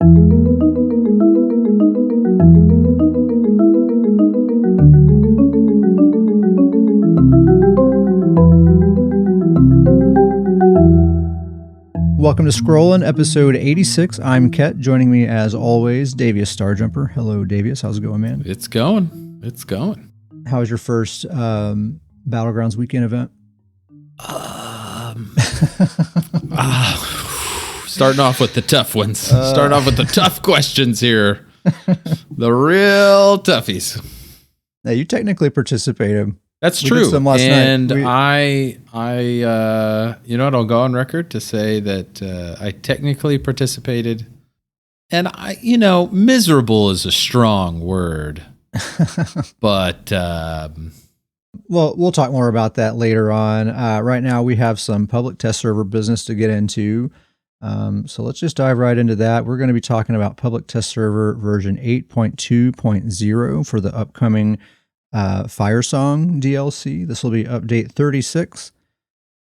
Welcome to Scrollin', episode 86. I'm Ket. Joining me, as always, Davius Starjumper. Hello, Davius. How's it going, man? It's going. It's going. How was your first Battlegrounds weekend event? Starting off with the tough ones. Starting off with the tough questions here. The real toughies. Now, you technically participated. That's we true. Did some last and night. you know what? I'll go on record to say that I technically participated. And miserable is a strong word. But well, we'll talk more about that later on. Right now, we have some public test server business to get into. So let's just dive right into that. We're going to be talking about public test server version 8.2.0 for the upcoming Firesong DLC. This will be update 36.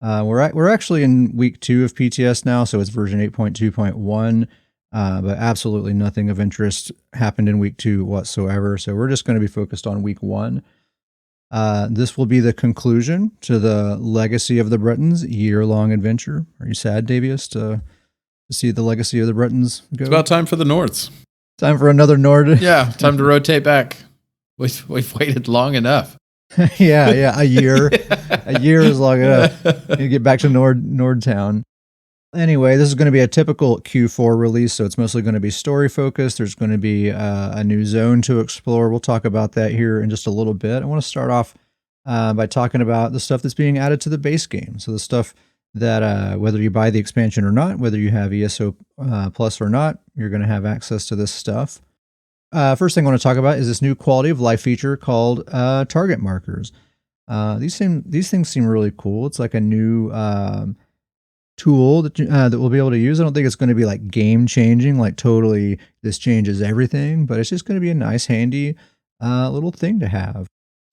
We're actually in week 2 of PTS now, so it's version 8.2.1. But absolutely nothing of interest happened in week 2 whatsoever. So we're just going to be focused on week 1. This will be the conclusion to the Legacy of the Bretons year-long adventure. Are you sad, Davius, to see the Legacy of the Bretons go? It's about time for the Nords. Time for another Nord. Yeah, time to rotate back. We've waited long enough. yeah, a year. A year is long enough. You get back to Nordtown. Anyway, this is going to be a typical Q4 release, so it's mostly going to be story focused. There's going to be a new zone to explore. We'll talk about that here in just a little bit. I want to start off by talking about the stuff that's being added to the base game. So the stuff that whether you buy the expansion or not, whether you have ESO Plus or not, you're going to have access to this stuff. First thing I want to talk about is this new quality of life feature called target markers. These things seem really cool. It's like a new tool that we'll be able to use. I don't think it's going to be like game changing, like totally this changes everything, but it's just going to be a nice, handy little thing to have.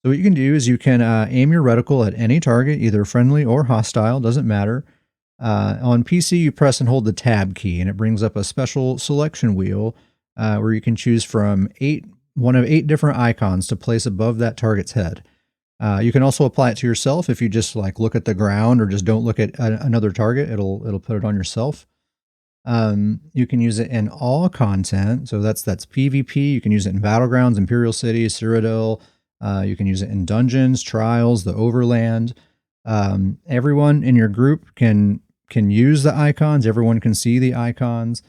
So what you can do is you can aim your reticle at any target, either friendly or hostile, doesn't matter. On PC, you press and hold the tab key, and it brings up a special selection wheel where you can choose from one of 8 different icons to place above that target's head. You can also apply it to yourself if you just like look at the ground or just don't look at another target. It'll put it on yourself. You can use it in all content. So that's PvP. You can use it in Battlegrounds, Imperial City, Cyrodiil. You can use it in dungeons, trials, the Overland. Everyone in your group can use the icons. Everyone can see the icons.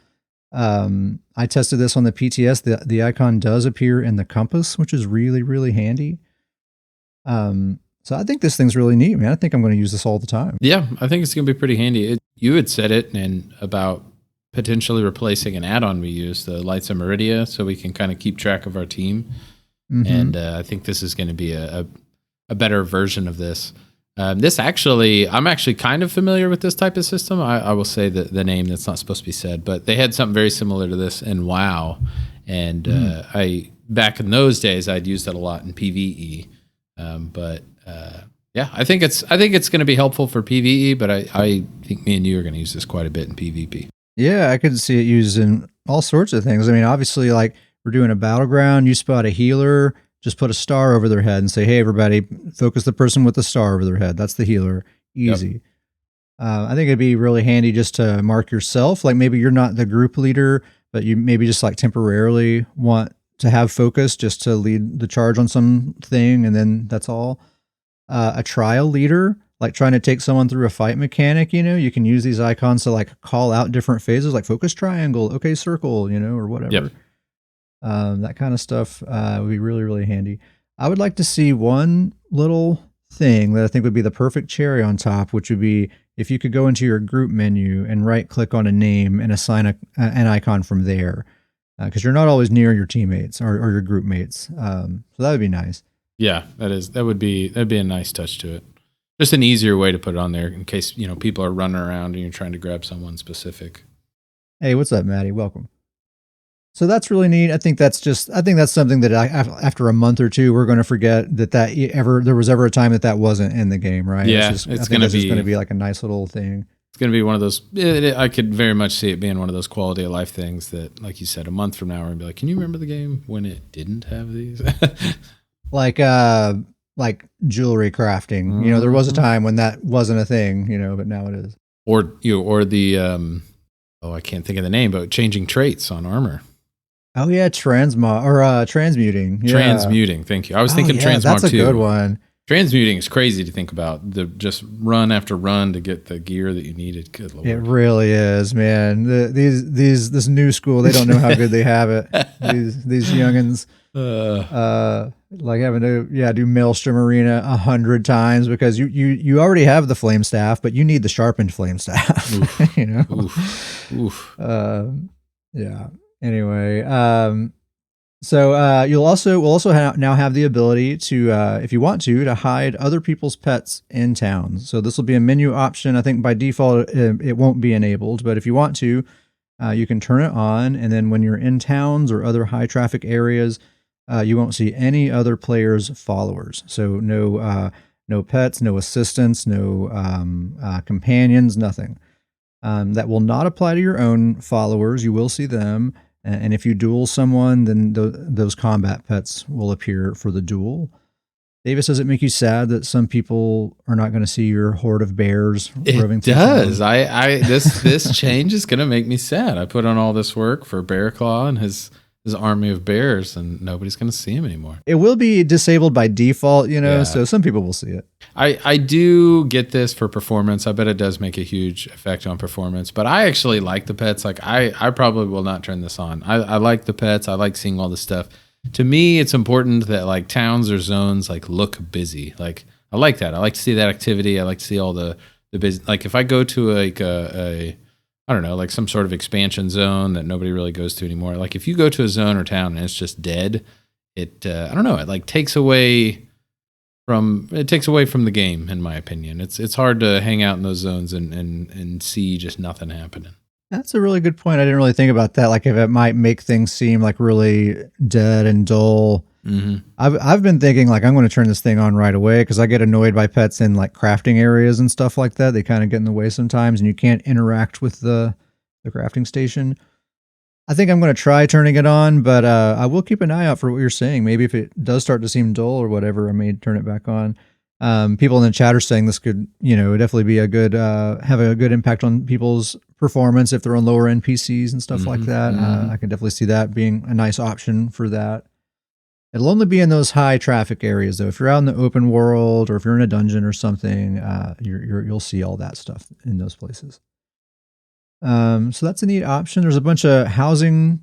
I tested this on the PTS. The icon does appear in the compass, which is really, really handy. So I think this thing's really neat, man. I think I'm going to use this all the time. Yeah, I think it's going to be pretty handy. You had said it and about potentially replacing an add-on we use, the Lights of Meridia, so we can kind of keep track of our team. Mm-hmm. And I think this is going to be a better version of this. I'm actually kind of familiar with this type of system. I will say the name that's not supposed to be said, but they had something very similar to this in WoW. And back in those days, I'd used that a lot in PvE. I think it's going to be helpful for PvE, but I think me and you are going to use this quite a bit in PvP. Yeah, I could see it used in all sorts of things. I mean, obviously, like we're doing a battleground, you spot a healer, just put a star over their head and say, hey, everybody, focus the person with the star over their head. That's the healer. Easy. Yep. I think it'd be really handy just to mark yourself. Like maybe you're not the group leader, but you maybe just like temporarily want to have focus just to lead the charge on something, and then that's all. A trial leader, like trying to take someone through a fight mechanic, you can use these icons to like call out different phases, like focus triangle, okay, circle, or whatever. Yep. That kind of stuff would be really, really handy. I would like to see one little thing that I think would be the perfect cherry on top, which would be if you could go into your group menu and right click on a name and assign an icon from there. Because you're not always near your teammates or your group mates. So that would be nice. Yeah, that'd be a nice touch to it. Just an easier way to put it on there in case, people are running around and you're trying to grab someone specific. Hey, what's up, Maddie? Welcome. So that's really neat. I think that's something that after a month or two, we're going to forget that there was ever a time that wasn't in the game, right? Yeah, it's going to be like a nice little thing. It's going to be one of those. I could very much see it being one of those quality of life things that, like you said, a month from now we're gonna be like, "Can you remember the game when it didn't have these?" like jewelry crafting. There was a time when that wasn't a thing, but now it is. Or the I can't think of the name, but changing traits on armor. Oh yeah, transmuting. Yeah. Transmuting. Thank you. I was thinking transmog that's a too. good one. Transmuting is crazy to think about. Just run after run to get the gear that you needed. Good Lord. It really is, man. This new school, they don't know how good they have it. These youngins, like having to do Maelstrom Arena 100 times because you already have the flame staff, but you need the sharpened flame staff. Oof. Oof. Yeah. Anyway, so we'll also now have the ability to, if you want to hide other people's pets in towns. So this will be a menu option. I think by default it won't be enabled, but if you want to, you can turn it on, and then when you're in towns or other high traffic areas, you won't see any other players' followers. So no pets, no assistants, no companions, nothing. That will not apply to your own followers. You will see them. And if you duel someone, then those combat pets will appear for the duel. Davis, does it make you sad that some people are not going to see your horde of bears roving through town? It does. This change is going to make me sad. I put on all this work for Bear Claw and his army of bears, and nobody's going to see him anymore. It will be disabled by default, so some people will see it. I do get this for performance. I bet it does make a huge effect on performance, but I actually like the pets. Like I probably will not turn this on. I like the pets. I like seeing all this stuff. To me, it's important that like towns or zones like look busy. Like I like that. I like to see that activity. I like to see all the busy. Like if I go to like I don't know, like some sort of expansion zone that nobody really goes to anymore. Like if you go to a zone or town and it's just dead, I don't know, it like takes away from the game, in my opinion. It's hard to hang out in those zones and see just nothing happening. That's a really good point. I didn't really think about that. Like if it might make things seem like really dead and dull. Mm-hmm. I've been thinking like I'm going to turn this thing on right away because I get annoyed by pets in like crafting areas and stuff like that. They kind of get in the way sometimes, and you can't interact with the crafting station. I think I'm going to try turning it on, but I will keep an eye out for what you're saying. Maybe if it does start to seem dull or whatever, I may turn it back on. People in the chat are saying this could, definitely be a good, have a good impact on people's performance if they're on lower end PCs and stuff like that. I can definitely see that being a nice option for that. It'll only be in those high traffic areas though. If you're out in the open world or if you're in a dungeon or something, you'll see all that stuff in those places. So that's a neat option. There's a bunch of housing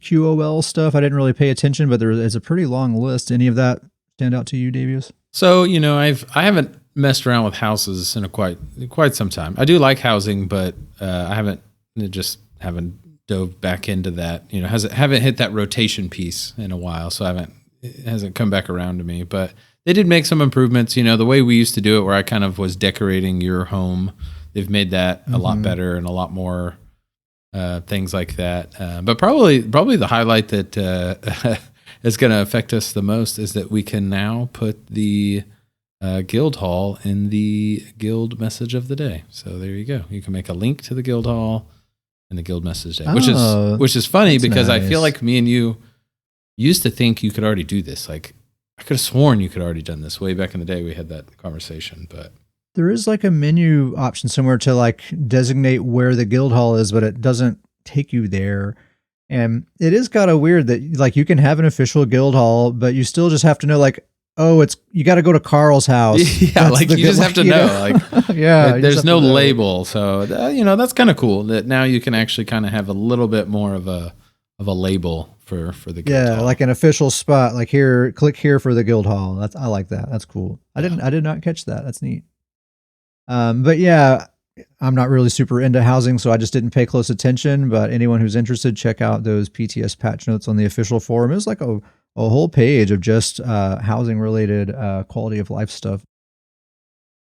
QOL stuff. I didn't really pay attention, but it's a pretty long list. Any of that stand out to you, Davius? So, I haven't messed around with houses in quite some time. I do like housing, but I haven't dove back into that. Haven't hit that rotation piece in a while, so it hasn't come back around to me. But they did make some improvements. The way we used to do it, where I kind of was decorating your home. They've made that a lot better and a lot more things like that. But probably the highlight that is going to affect us the most is that we can now put the guild hall in the guild message of the day. So there you go. You can make a link to the guild hall in the guild message day, which is funny because nice. I feel like me and you used to think you could already do this. Like I could have sworn you could already done this way back in the day. We had that conversation, but there is like a menu option somewhere to like designate where the guild hall is, but it doesn't take you there. And it is kind of weird that like you can have an official guild hall, but you still just have to know like, oh, you got to go to Carl's house. Yeah, that's like you just have to know. Like, yeah, there's no label, so that's kind of cool that now you can actually kind of have a little bit more of a label for the guild hall. Like an official spot. Like here, click here for the guild hall. I like that. That's cool. I did not catch that. That's neat. But yeah, I'm not really super into housing, so I just didn't pay close attention. But anyone who's interested, check out those PTS patch notes on the official forum. It was like a whole page of just housing related quality of life stuff.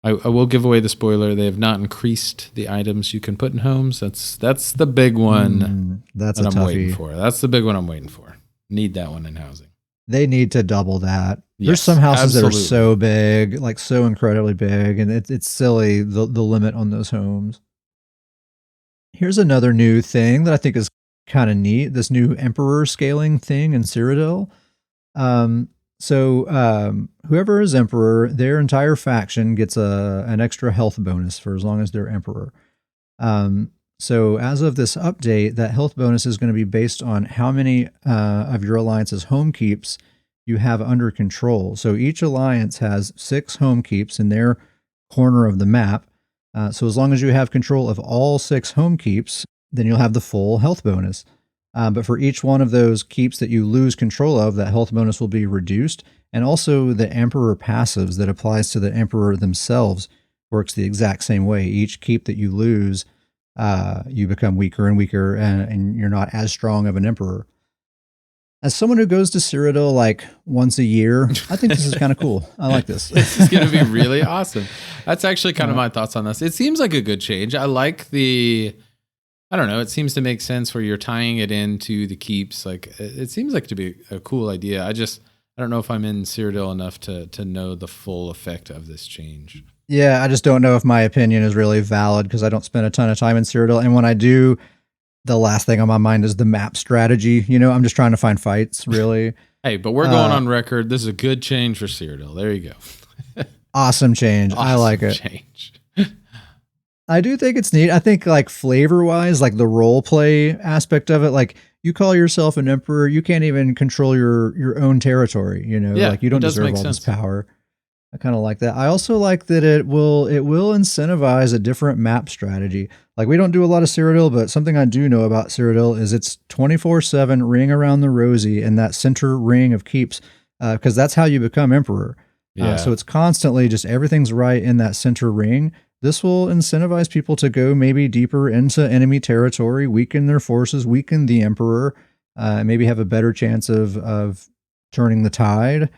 I will give away the spoiler. They have not increased the items you can put in homes. That's the big one. That's I'm waiting for. That's the big one I'm waiting for. Need that one in housing. They need to double that. Yes, there's some houses absolutely. that are so big, like so incredibly big, and it's silly the limit on those homes. Here's another new thing that I think is kind of neat. This new Emperor scaling thing in Cyrodiil. Whoever is Emperor, their entire faction gets an extra health bonus for as long as they're Emperor. So as of this update, that health bonus is going to be based on how many of your alliance's home keeps you have under control. So each alliance has 6 home keeps in their corner of the map. So as long as you have control of all 6 home keeps, then you'll have the full health bonus. But for each one of those keeps that you lose control of, that health bonus will be reduced. And also the Emperor passives that applies to the Emperor themselves works the exact same way. Each keep that you lose, you become weaker and weaker, and you're not as strong of an Emperor. As someone who goes to Cyrodiil like once a year, I think this is kind of cool. I like this. This is going to be really awesome. That's actually kind of my thoughts on this. It seems like a good change. I like I don't know. It seems to make sense where you're tying it into the keeps. Like it seems like to be a cool idea. I don't know if I'm in Cyrodiil enough to know the full effect of this change. Yeah, I just don't know if my opinion is really valid because I don't spend a ton of time in Cyrodiil. And when I do, the last thing on my mind is the map strategy. I'm just trying to find fights, really. Hey, but we're going on record. This is a good change for Cyrodiil. There you go. Awesome change. I like it. Change. I do think it's neat. I think like flavor-wise, like the role play aspect of it, like you call yourself an Emperor, you can't even control your own territory, like you don't deserve all this power. I kind of like that. I also like that it will incentivize a different map strategy. Like we don't do a lot of Cyrodiil, but something I do know about Cyrodiil is it's 24/7 ring around the rosy in that center ring of keeps, because that's how you become Emperor. Yeah. So it's constantly just everything's right in that center ring. This will incentivize people to go maybe deeper into enemy territory, weaken their forces, weaken the Emperor, maybe have a better chance of turning the tide.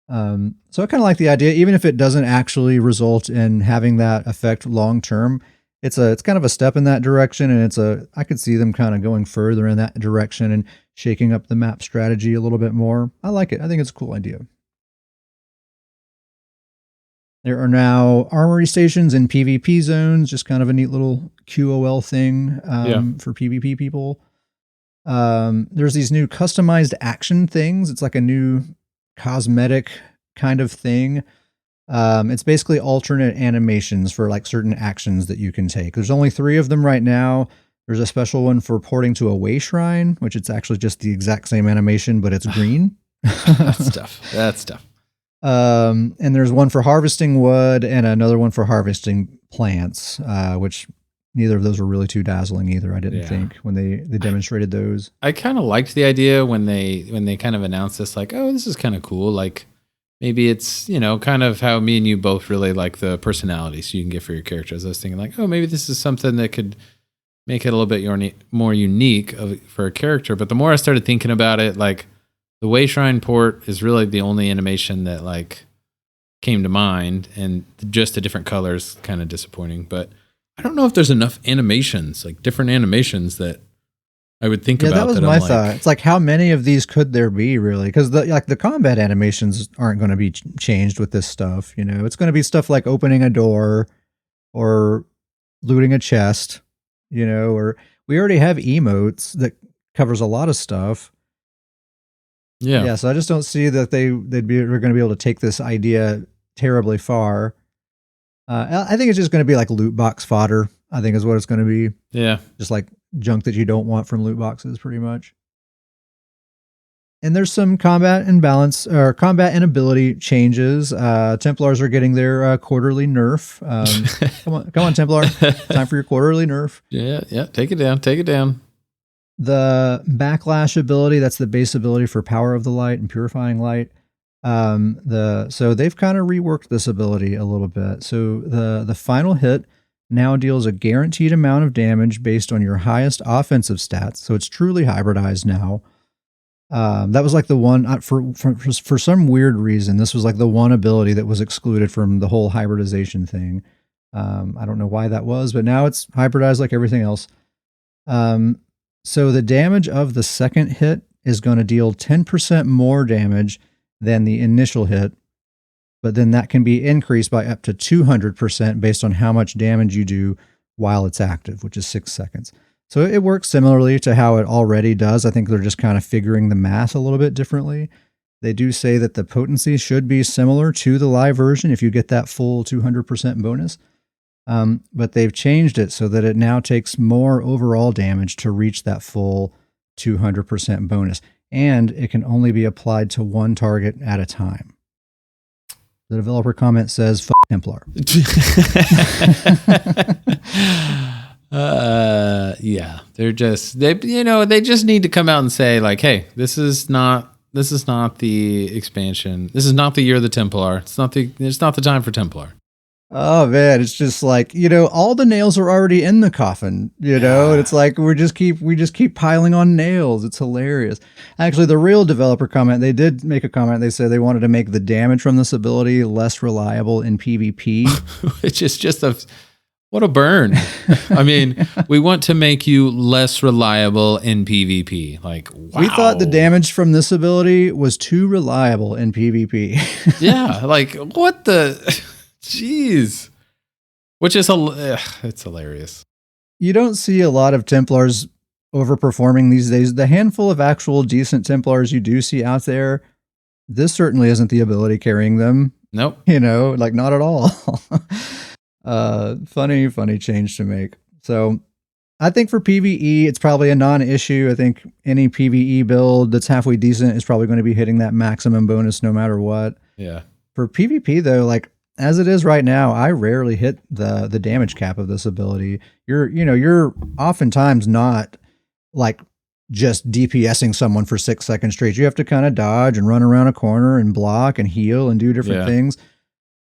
So I kind of like the idea, even if it doesn't actually result in having that effect long term. It's kind of a step in that direction, and I could see them kind of going further in that direction and shaking up the map strategy a little bit more. I like it. I think it's a cool idea. There are now armory stations in PvP zones, just kind of a neat little QOL thing for PvP people. There's these new customized action things. It's like a new cosmetic kind of thing. It's basically alternate animations for like certain actions that you can take. There's only 3 of them right now. There's a special one for porting to a way shrine, which it's actually just the exact same animation, but it's green. That's tough. And there's one for harvesting wood and another one for harvesting plants, which neither of those were really too dazzling either. I didn't think when they demonstrated those. I kind of liked the idea when they kind of announced this, like, oh, this is kind of cool. Like maybe it's, kind of how me and you both really like the personalities you can get for your characters. I was thinking like, oh, maybe this is something that could make it a little bit more unique for a character. But the more I started thinking about it, like, the Way Shrine port is really the only animation that like came to mind, and just a different color is kind of disappointing. But I don't know if there's enough animations, like different animations that I would think about. Yeah, that was my thought. It's like, how many of these could there be really? Because the combat animations aren't going to be changed with this stuff. It's going to be stuff like opening a door or looting a chest. Or we already have emotes that covers a lot of stuff. Yeah, so I just don't see that they're going to be able to take this idea terribly far. I think it's just going to be like loot box fodder, I think is what it's going to be. Yeah. Just like junk that you don't want from loot boxes, pretty much. And there's some combat and ability changes. Templars are getting their quarterly nerf. Come on, Templar. Time for your quarterly nerf. Yeah. Take it down. The backlash ability, that's the base ability for Power of the Light and Purifying Light. So they've kind of reworked this ability a little bit. So the final hit now deals a guaranteed amount of damage based on your highest offensive stats. So it's truly hybridized now. That was like the one for some weird reason. This was like the one ability that was excluded from the whole hybridization thing. I don't know why that was, but now it's hybridized like everything else. So the damage of the second hit is going to deal 10% more damage than the initial hit, but then that can be increased by up to 200% based on how much damage you do while it's active, which is 6 seconds. So it works similarly to how it already does. I think they're just kind of figuring the math a little bit differently. They do say that the potency should be similar to the live version if you get that full 200% bonus. But they've changed it so that it now takes more overall damage to reach that full 200% bonus. And it can only be applied to one target at a time. The developer comment says, "F Templar." Yeah, they just need to come out and say like, hey, this is not the expansion. This is not the year of the Templar. It's not the time for Templar. Oh man, it's just like, all the nails are already in the coffin, and it's like we just keep piling on nails. It's hilarious. Actually, the real developer comment, they did make a comment. They said they wanted to make the damage from this ability less reliable in PvP, which is just what a burn. I mean, we want to make you less reliable in PvP. Like, wow. We thought the damage from this ability was too reliable in PvP. Yeah, like what the jeez. Which is it's hilarious. You don't see a lot of Templars overperforming these days. The handful of actual decent Templars you do see out there, this certainly isn't the ability carrying them. Nope. Like not at all. Funny change to make. So I think for PvE, it's probably a non-issue. I think any PvE build that's halfway decent is probably going to be hitting that maximum bonus no matter what. Yeah. For PvP though, like as it is right now, I rarely hit the damage cap of this ability. You're oftentimes not like just DPSing someone for 6 seconds straight. You have to kind of dodge and run around a corner and block and heal and do different things.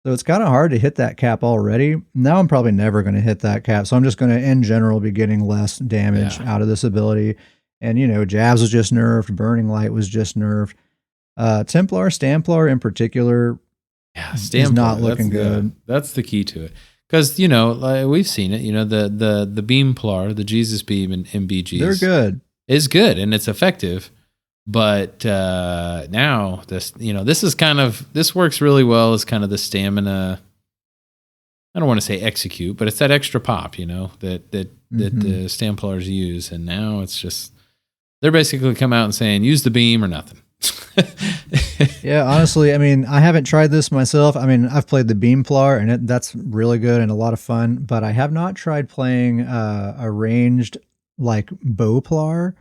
So it's kind of hard to hit that cap already. Now I'm probably never going to hit that cap. So I'm just going to, in general, be getting less damage out of this ability. And, Jabs was just nerfed. Burning Light was just nerfed. Templar, Stamplar in particular is not looking good. Yeah, that's the key to it. Because, like we've seen it, the Beamplar, the Jesus Beam in MBGs. They're good. Is good and it's effective. But now this works really well as kind of the stamina. I don't want to say execute, but it's that extra pop, that the Stamplars use. And now it's just they're basically come out and saying use the beam or nothing. Yeah, honestly, I mean, I haven't tried this myself. I mean, I've played the Beamplar and that's really good and a lot of fun. But I have not tried playing a ranged like Bowplar,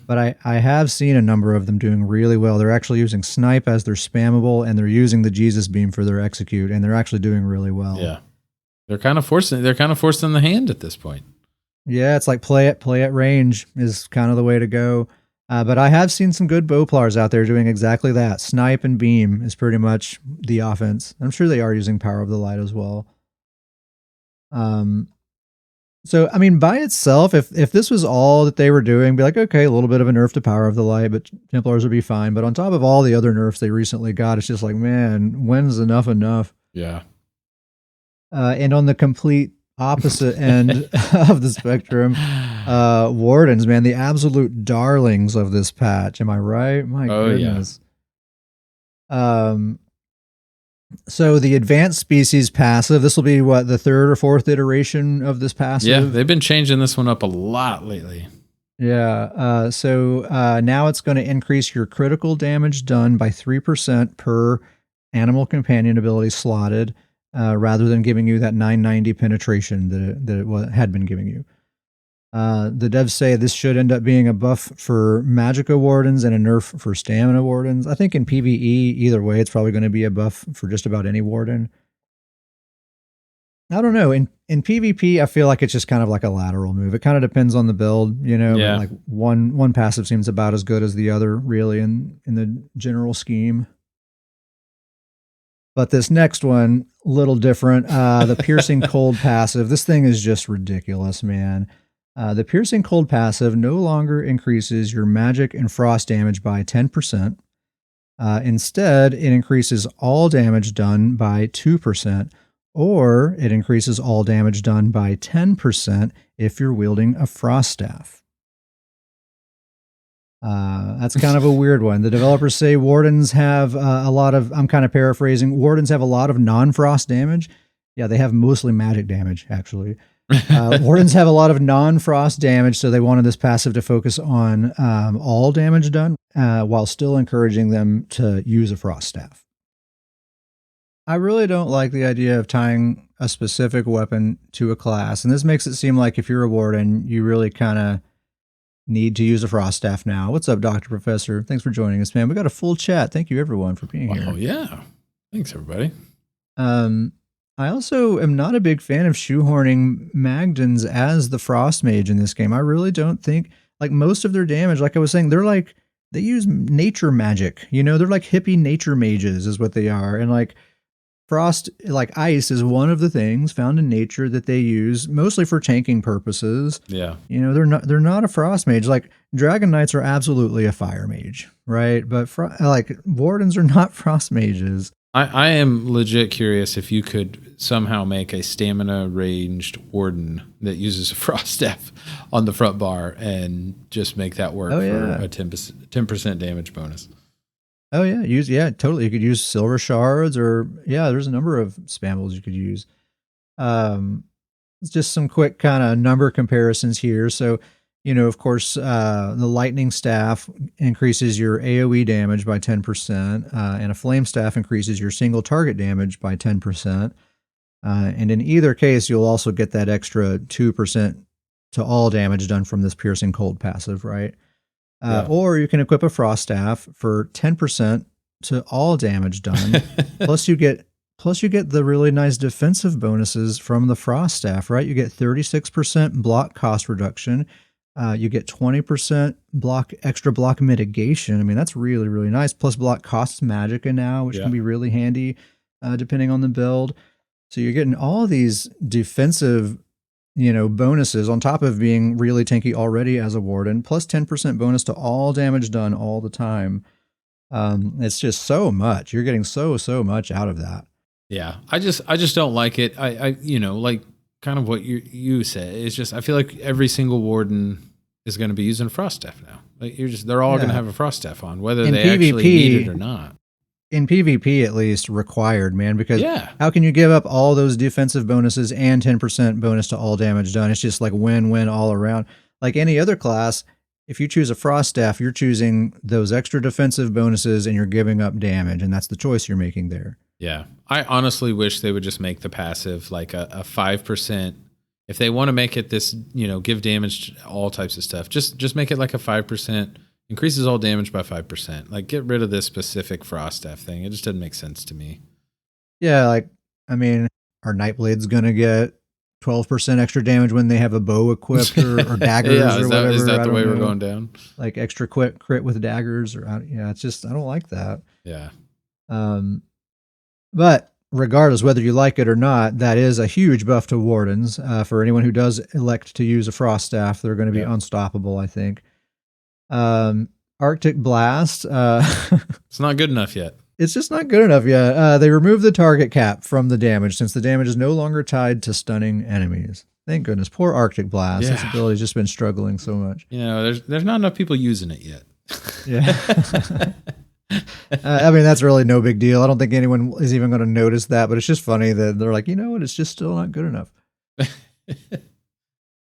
but I have seen a number of them doing really well. They're actually using Snipe as their spammable, and they're using the Jesus Beam for their execute, and they're actually doing really well. Yeah, they're kind of forcing the hand at this point. Yeah, it's like play at range is kind of the way to go. But I have seen some good Bowplars out there doing exactly that. Snipe and Beam is pretty much the offense. I'm sure they are using Power of the Light as well. So, I mean, by itself, if this was all that they were doing, be like, okay, a little bit of a nerf to Power of the Light, but Templars would be fine. But on top of all the other nerfs they recently got, it's just like, man, when's enough? Yeah. And on the complete opposite end of the spectrum, Wardens, man, the absolute darlings of this patch. Am I right? My goodness. Yeah. So the advanced species passive, this will be what, the third or fourth iteration of this passive? Yeah, they've been changing this one up a lot lately. Yeah, so now it's going to increase your critical damage done by 3% per animal companion ability slotted, rather than giving you that 990 penetration that it had been giving you. The devs say this should end up being a buff for Magicka Wardens and a nerf for Stamina Wardens. I think in PvE, either way, it's probably going to be a buff for just about any Warden. I don't know. In PvP, I feel like it's just kind of like a lateral move. It kind of depends on the build, Yeah. Like one passive seems about as good as the other, really, in the general scheme. But this next one, little different. The Piercing Cold passive. This thing is just ridiculous, man. The Piercing Cold passive no longer increases your magic and frost damage by 10%. Instead, it increases all damage done by 2%, or it increases all damage done by 10% if you're wielding a frost staff. That's kind of a weird one. The developers say Wardens have a lot of, I'm kind of paraphrasing, Wardens have a lot of non-frost damage. Yeah, they have mostly magic damage, actually. Wardens have a lot of non-frost damage, so they wanted this passive to focus on all damage done, while still encouraging them to use a frost staff. I really don't like the idea of tying a specific weapon to a class, and this makes it seem like if you're a warden, you really kind of need to use a frost staff now. What's up, Dr. Professor? Thanks for joining us, man. We got a full chat. Thank you, everyone, for being here. Oh, yeah. Thanks, everybody. I also am not a big fan of shoehorning Magdans as the Frost Mage in this game. I really don't think, like, most of their damage, like I was saying, they use nature magic. You know, they're like hippie nature mages is what they are. And like frost, like ice is one of the things found in nature that they use mostly for tanking purposes. Yeah. You know, they're not a frost mage. Like dragon knights are absolutely a fire mage, right? But like wardens are not frost mages. I am legit curious if you could somehow make a stamina ranged warden that uses a frost staff on the front bar and just make that work for a 10% damage bonus. Oh yeah, totally. You could use silver shards, or there's a number of spambles you could use. It's just some quick kind of number comparisons here. So, you know, of course, the lightning staff increases your AoE damage by 10%, and a flame staff increases your single target damage by 10%. And in either case, you'll also get that extra 2% to all damage done from this piercing cold passive, right? Or you can equip a frost staff for 10% to all damage done. plus you get the really nice defensive bonuses from the frost staff, right? You get 36% block cost reduction. You get 20% extra block mitigation. I mean, that's really, really nice. Plus block costs magicka now, which can be really handy depending on the build. So you're getting all these defensive, you know, bonuses on top of being really tanky already as a warden, plus 10% bonus to all damage done all the time. It's just so much. You're getting so much out of that. Yeah. I just don't like it. I you know, like kind of what you said. It's just, I feel like every single warden is going to be using frost staff now. Like they're all going to have a frost staff on, whether they actually need it or not. In PvP, at least, required, man, because how can you give up all those defensive bonuses and 10% bonus to all damage done? It's just like win-win all around. Like any other class, if you choose a frost staff, you're choosing those extra defensive bonuses and you're giving up damage, and that's the choice you're making there. Yeah. I honestly wish they would just make the passive like a 5%. If they want to make it this, you know, give damage to all types of stuff, just make it like a 5%. Increases all damage by 5%. Like, get rid of this specific frost staff thing. It just doesn't make sense to me. Yeah, like, I mean, are Nightblades going to get 12% extra damage when they have a bow equipped or daggers or whatever? Is that the way we're going down? Like extra crit with daggers? It's just, I don't like that. Yeah. But regardless, whether you like it or not, that is a huge buff to wardens. For anyone who does elect to use a frost staff, they're going to be unstoppable, I think. Arctic Blast. It's not good enough yet. It's just not good enough yet. They removed the target cap from the damage since the damage is no longer tied to stunning enemies. Thank goodness. Poor Arctic Blast. This ability's just been struggling so much. You know, there's not enough people using it yet. Yeah. I mean, that's really no big deal. I don't think anyone is even going to notice that, but it's just funny that they're like, you know what? It's just still not good enough.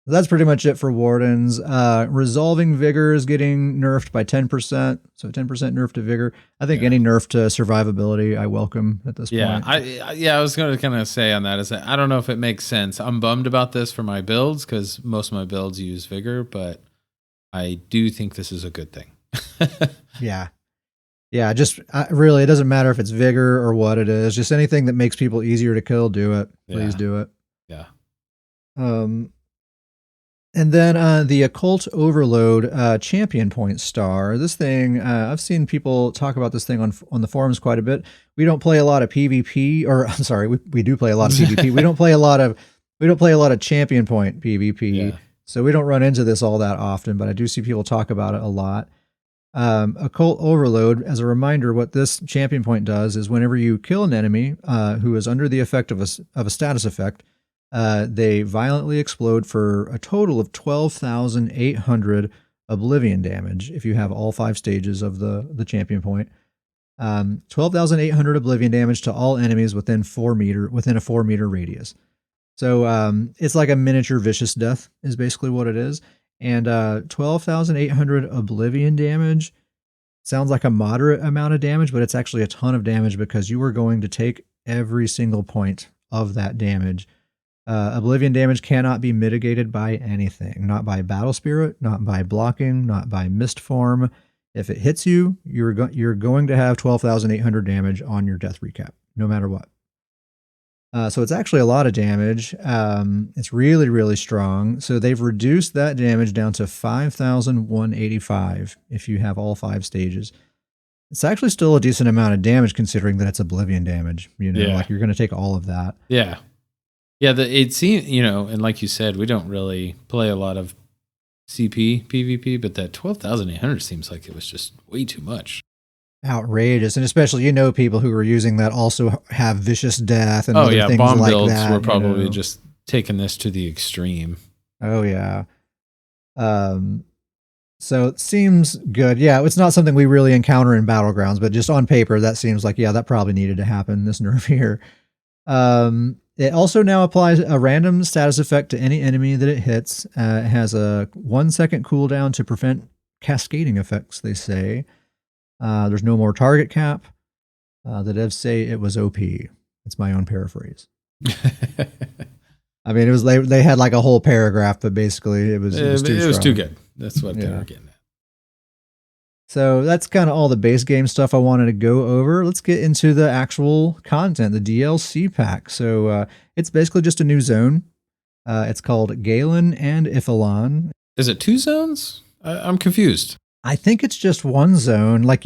That's pretty much it for wardens. Resolving vigor is getting nerfed by 10%. So 10% nerf to vigor. I think any nerf to survivability I welcome at this point. I was going to kind of say on that is that I don't know if it makes sense. I'm bummed about this for my builds because most of my builds use vigor, but I do think this is a good thing. Yeah, just really, it doesn't matter if it's vigor or what it is. Just anything that makes people easier to kill, do it. Please do it. Yeah. And then the Occult Overload Champion Point Star. This thing, I've seen people talk about this thing on the forums quite a bit. We don't play a lot of PvP, or I'm sorry, we do play a lot of PvP. We don't play a lot of Champion Point PvP, so we don't run into this all that often. But I do see people talk about it a lot. Occult Overload, as a reminder, what this Champion Point does is whenever you kill an enemy who is under the effect of a status effect, they violently explode for a total of 12,800 Oblivion damage if you have all 5 stages of the Champion Point. 12,800 Oblivion damage to all enemies within a 4 meter radius. So it's like a miniature vicious death is basically what it is. And 12,800 oblivion damage sounds like a moderate amount of damage, but it's actually a ton of damage because you are going to take every single point of that damage. Oblivion damage cannot be mitigated by anything, not by battle spirit, not by blocking, not by mist form. If it hits you, you're going to have 12,800 damage on your death recap, no matter what. So it's actually a lot of damage. It's really, really strong. So they've reduced that damage down to 5,185 if you have all 5 stages. It's actually still a decent amount of damage considering that it's oblivion damage. Like you're going to take all of that. Yeah. Yeah, it seems, and like you said, we don't really play a lot of CP, PvP, but that 12,800 seems like it was just way too much. Outrageous. And especially, people who are using that also have vicious death and other things bomb like builds that. We're probably just taking this to the extreme. Oh, yeah. So it seems good. Yeah, it's not something we really encounter in Battlegrounds, but just on paper, that seems like, that probably needed to happen, this nerf here. It also now applies a random status effect to any enemy that it hits. It has a 1-second cooldown to prevent cascading effects, they say. There's no more target cap. The devs say it was OP. It's my own paraphrase. I mean, it was they had like a whole paragraph, but basically it was too good. That's what they were getting at. So that's kind of all the base game stuff I wanted to go over. Let's get into the actual content, the DLC pack. So it's basically just a new zone. It's called Galen and Iphelon. Is it 2 zones? I'm confused. I think it's just one zone. Like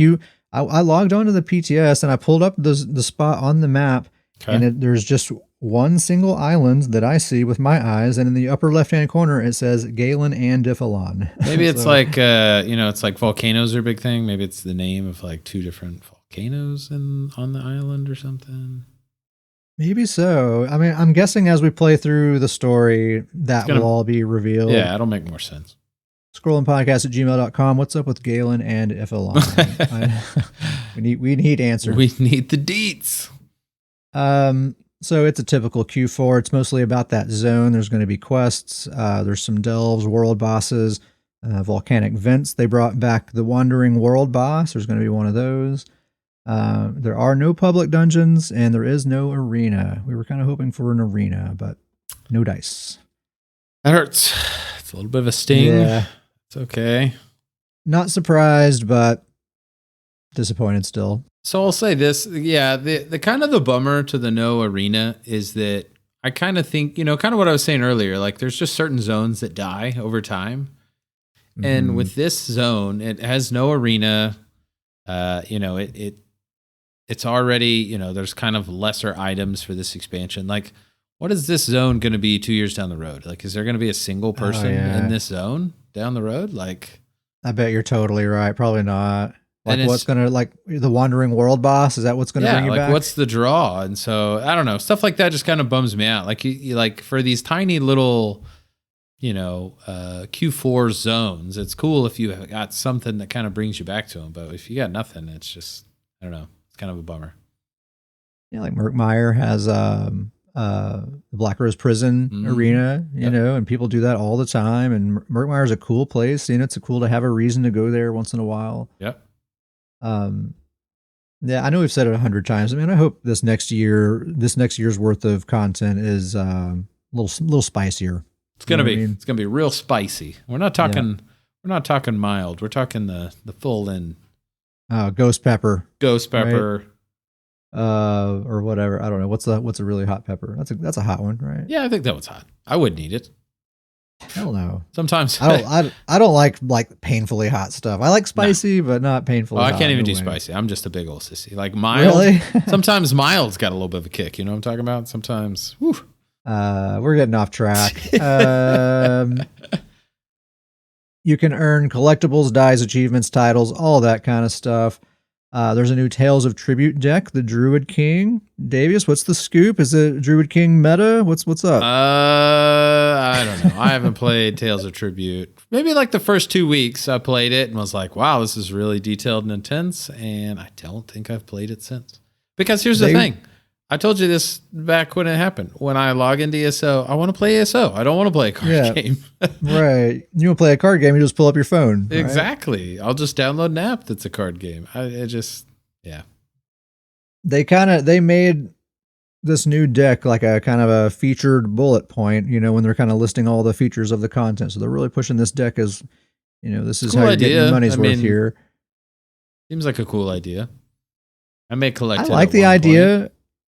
I logged onto the PTS and I pulled up the spot on the map, and there's just one single island that I see with my eyes, and in the upper left-hand corner it says Galen and Iphelon. Maybe it's like it's like volcanoes are a big thing. Maybe it's the name of like 2 different volcanoes on the island or something. Maybe so. I mean, I'm guessing as we play through the story, that will all be revealed. Yeah, it'll make more sense. Scrollingpodcast@gmail.com. What's up with Galen and Iphelon? We need answers. We need the deets. So it's a typical Q4. It's mostly about that zone. There's going to be quests. There's some delves, world bosses, volcanic vents. They brought back the Wandering World boss. There's going to be one of those. There are no public dungeons, and there is no arena. We were kind of hoping for an arena, but no dice. That hurts. It's a little bit of a sting. Yeah. It's okay. Not surprised, but disappointed still. So I'll say this. Yeah, the kind of the bummer to the no arena is that I kind of think, kind of what I was saying earlier, like there's just certain zones that die over time. Mm-hmm. And with this zone, it has no arena. It's already, there's kind of lesser items for this expansion. Like, what is this zone going to be 2 years down the road? Like, is there going to be a single person in this zone down the road? Like, I bet you're totally right. Probably not. Like, what's going to, like, the Wandering World boss? Is that what's going to bring you back? What's the draw? And so, I don't know. Stuff like that just kind of bums me out. Like, you like, for these tiny little, Q4 zones, it's cool if you have got something that kind of brings you back to them. But if you got nothing, it's just, I don't know. It's kind of a bummer. Yeah, like Murkmire has the Black Rose Prison arena, and people do that all the time. And Murkmire is a cool place. It's cool to have a reason to go there once in a while. Yep. Yeah, I know we've said it 100 times. I mean, I hope this next year's worth of content is a little spicier. It's gonna be. It's gonna be real spicy. We're not talking. Yeah. We're not talking mild. We're talking the full in. Ghost pepper. Right? Or whatever. I don't know. What's a really hot pepper? That's a hot one, right? Yeah, I think that was hot. I wouldn't eat it. Hell no. Sometimes I don't like painfully hot stuff. I like spicy, but not painfully hot. I can't even do spicy. I'm just a big old sissy. Like mild. Really? Sometimes mild's got a little bit of a kick. You know what I'm talking about? Sometimes. Whew. We're getting off track. You can earn collectibles, dies, achievements, titles, all that kind of stuff. There's a new Tales of Tribute deck, the Druid King. Davius, what's the scoop? Is it Druid King meta? What's up? I don't know. I haven't played Tales of Tribute. Maybe like the first 2 weeks I played it and was like, wow, this is really detailed and intense. And I don't think I've played it since. Because here's the thing. I told you this back when it happened. When I log into ESO, I want to play ESO. I don't want to play a card game. Right. You want to play a card game, you just pull up your phone. Right? Exactly. I'll just download an app that's a card game. They made this new deck like a kind of a featured bullet point, when they're kind of listing all the features of the content. So they're really pushing this deck as, this is cool how you're idea. getting your money's worth here. Seems like a cool idea. I may collect it. I like the idea.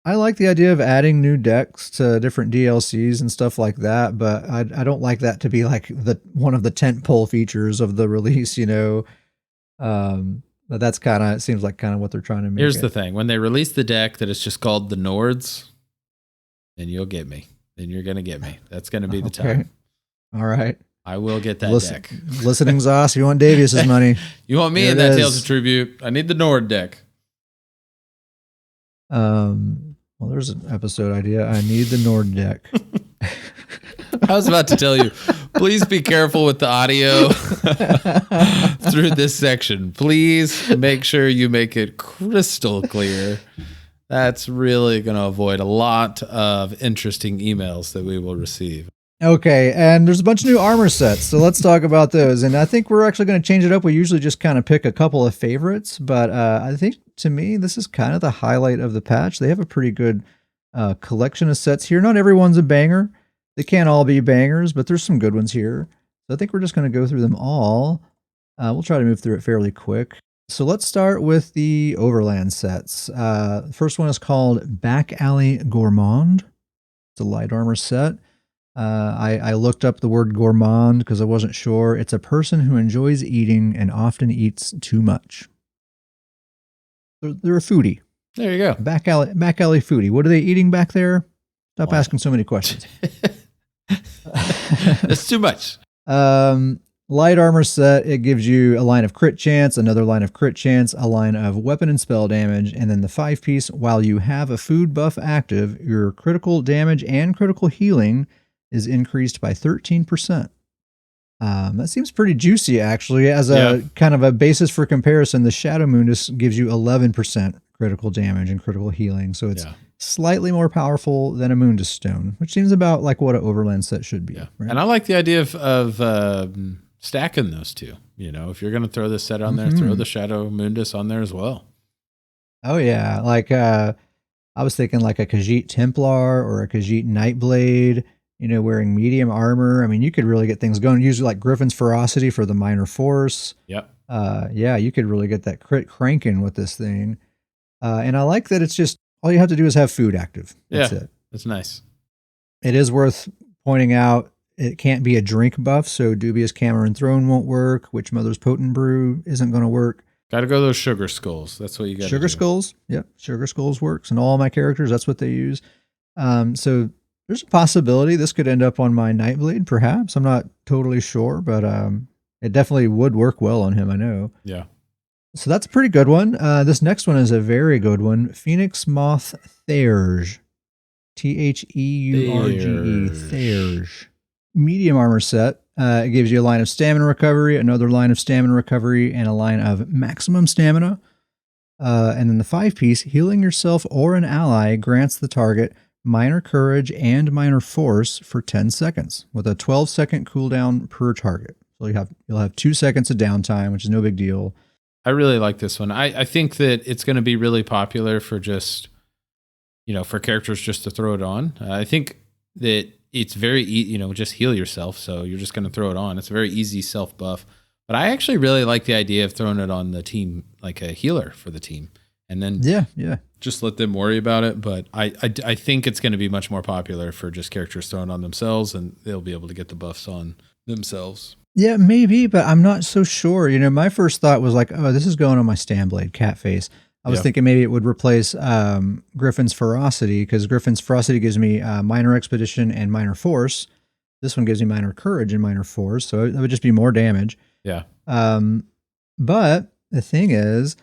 I like the idea of adding new decks to different DLCs and stuff like that, but I don't like that to be like one of the tentpole features of the release, But that's it seems like what they're trying to make. Here's the thing. When they release the deck that is just called the Nords, then you'll get me. Then you're going to get me. That's going to be the time. All right. I will get that deck. Listening Zoss, you want Davius's money. You want me in that Tales of Tribute. I need the Nord deck. Well, there's an episode idea. I need the Nord deck. I was about to tell you, please be careful with the audio through this section. Please make sure you make it crystal clear. That's really going to avoid a lot of interesting emails that we will receive. Okay, and there's a bunch of new armor sets, so let's talk about those. And I think we're actually going to change it up. We usually just kind of pick a couple of favorites, but I think to me, this is kind of the highlight of the patch. They have a pretty good collection of sets here. Not everyone's a banger. They can't all be bangers, but there's some good ones here. So I think we're just going to go through them all. We'll try to move through it fairly quick. So let's start with the Overland sets. The first one is called Back Alley Gourmand. It's a light armor set. I looked up the word gourmand because I wasn't sure. It's a person who enjoys eating and often eats too much. They're a foodie. There you go. Back alley foodie. What are they eating back there? Stop asking so many questions. That's too much. Light armor set. It gives you a line of crit chance, another line of crit chance, a line of weapon and spell damage, and then the 5-piece. While you have a food buff active, your critical damage and critical healing is increased by 13%. That seems pretty juicy, actually. As a kind of a basis for comparison, the Shadow Mundus gives you 11% critical damage and critical healing. So it's slightly more powerful than a Mundus Stone, which seems about like what an Overland set should be. Yeah. Right? And I like the idea of stacking those two. If you're going to throw this set on there, throw the Shadow Mundus on there as well. Oh, yeah. Like I was thinking like a Khajiit Templar or a Khajiit Nightblade, wearing medium armor. I mean, you could really get things going. Usually like Griffin's Ferocity for the minor force. Yep. You could really get that crit cranking with this thing. And I like that it's just, all you have to do is have food active. That's it. That's nice. It is worth pointing out, it can't be a drink buff, so Dubious Cameron Throne won't work. Witch Mother's Potent Brew isn't going to work. Got to go those Sugar Skulls. That's what you got to do. Sugar Skulls? Yep. Sugar Skulls works. And all my characters, that's what they use. So there's a possibility this could end up on my Nightblade, perhaps. I'm not totally sure, but it definitely would work well on him, I know. Yeah. So that's a pretty good one. This next one is a very good one. Phoenix Moth Theurge. Theurge. Theurge. Medium armor set. It gives you a line of stamina recovery, another line of stamina recovery, and a line of maximum stamina. And then the 5-piece, healing yourself or an ally grants the target minor courage and minor force for 10 seconds with a 12-second cooldown per target. So you'll have 2 seconds of downtime, which is no big deal. I really like this one. I think that it's going to be really popular for just, for characters just to throw it on. I think that it's very easy, just heal yourself. So you're just going to throw it on. It's a very easy self buff. But I actually really like the idea of throwing it on the team, like a healer for the team. And then just let them worry about it. But I think it's going to be much more popular for just characters throwing on themselves, and they'll be able to get the buffs on themselves. Yeah, maybe, but I'm not so sure. My first thought was like, oh, this is going on my Stanblade Catface. I was thinking maybe it would replace Griffin's Ferocity, because Griffin's Ferocity gives me minor expedition and minor force. This one gives me minor courage and minor force, so it would just be more damage. Yeah. But the thing is,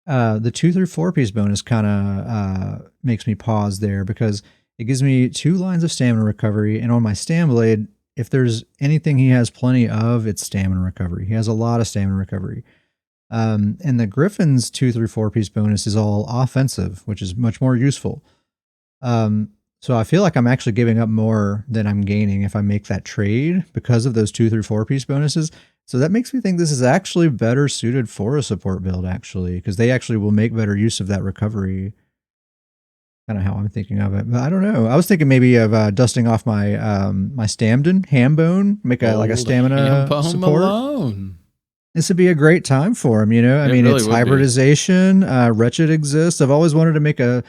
the 2 through 4-piece bonus kind of makes me pause there, because it gives me 2 lines of stamina recovery, and on my Stanblade, if there's anything he has plenty of, it's stamina recovery. He has a lot of stamina recovery. And the Griffin's 2 through 4-piece bonus is all offensive, which is much more useful. So I feel like I'm actually giving up more than I'm gaining if I make that trade because of those 2 through 4 piece bonuses. So that makes me think this is actually better suited for a support build, actually, because they actually will make better use of that recovery. Kind of how I'm thinking of it, but I don't know. I was thinking maybe of dusting off my my Stamden ham bone, make a like a stamina support. Alone. This would be a great time for him, you know. I mean, really it's would be. hybridization. Wretched exists. I've always wanted to make a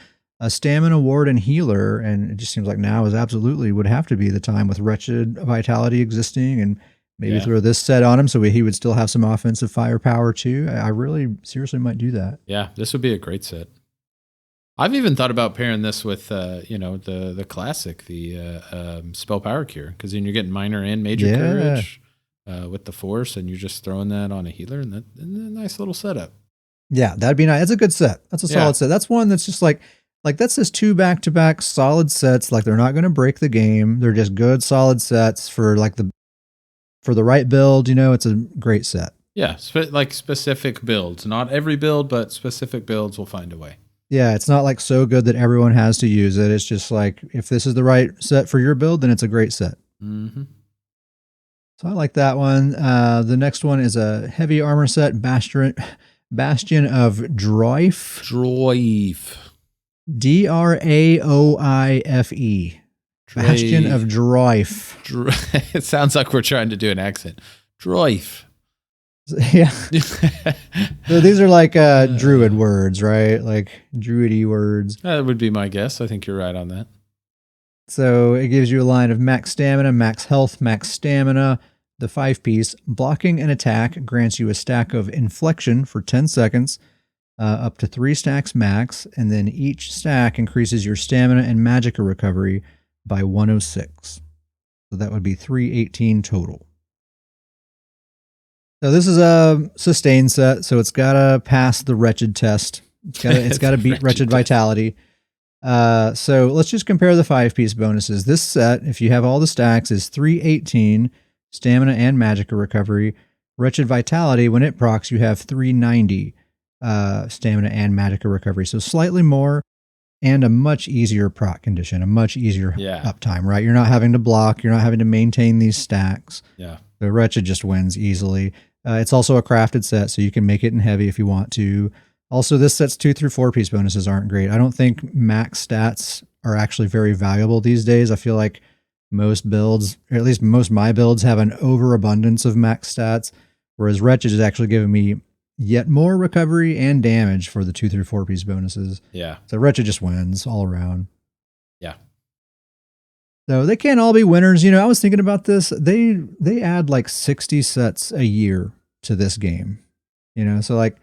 stamina ward and healer, and it just seems like now is absolutely would have to be the time with Wretched Vitality existing, and maybe throw this set on him so he would still have some offensive firepower too. I really seriously might do that. Yeah, this would be a great set. I've even thought about pairing this with, the classic, the spell power cure, because then you're getting minor and major courage with the force, and you're just throwing that on a healer, and a nice little setup. Yeah, that'd be nice. That's a good set. That's a solid set. That's one that's just like that's just 2 back-to-back solid sets. Like they're not going to break the game. They're just good, solid sets for for the right build. You know, it's a great set. Yeah, like specific builds. Not every build, but specific builds will find a way. Yeah, it's not like so good that everyone has to use it. It's just like if this is the right set for your build, then it's a great set. Mm-hmm. So I like that one. The next one is a heavy armor set, Bastion of Droife. Droife. Draoife. Bastion of Droife. It sounds like we're trying to do an accent. Droife. Yeah. So these are like druid words, right? Like druidy words. That would be my guess. I think you're right on that. So it gives you a line of max stamina, max health, max stamina. The 5-piece blocking an attack grants you a stack of inflection for 10 seconds, up to 3 stacks max, and then each stack increases your stamina and magicka recovery by 106. So that would be 318 total. So this is a sustain set, so it's got to pass the Wretched test. It's got to beat Wretched Vitality. So let's just compare the 5-piece bonuses. This set, if you have all the stacks, is 318 stamina and magicka recovery. Wretched Vitality, when it procs, you have 390 stamina and magicka recovery. So slightly more and a much easier proc condition, a much easier uptime, right? You're not having to block. You're not having to maintain these stacks. Yeah. The Wretched just wins easily. It's also a crafted set, so you can make it in heavy if you want to. Also, this set's 2 through 4 piece bonuses aren't great. I don't think max stats are actually very valuable these days. I feel like most builds, or at least most of my builds, have an overabundance of max stats, whereas Wretched is actually giving me yet more recovery and damage for the 2 through 4 piece bonuses. Yeah. So Wretched just wins all around. Yeah. So they can't all be winners. You know, I was thinking about this. They add like 60 sets a year to this game. You know, so like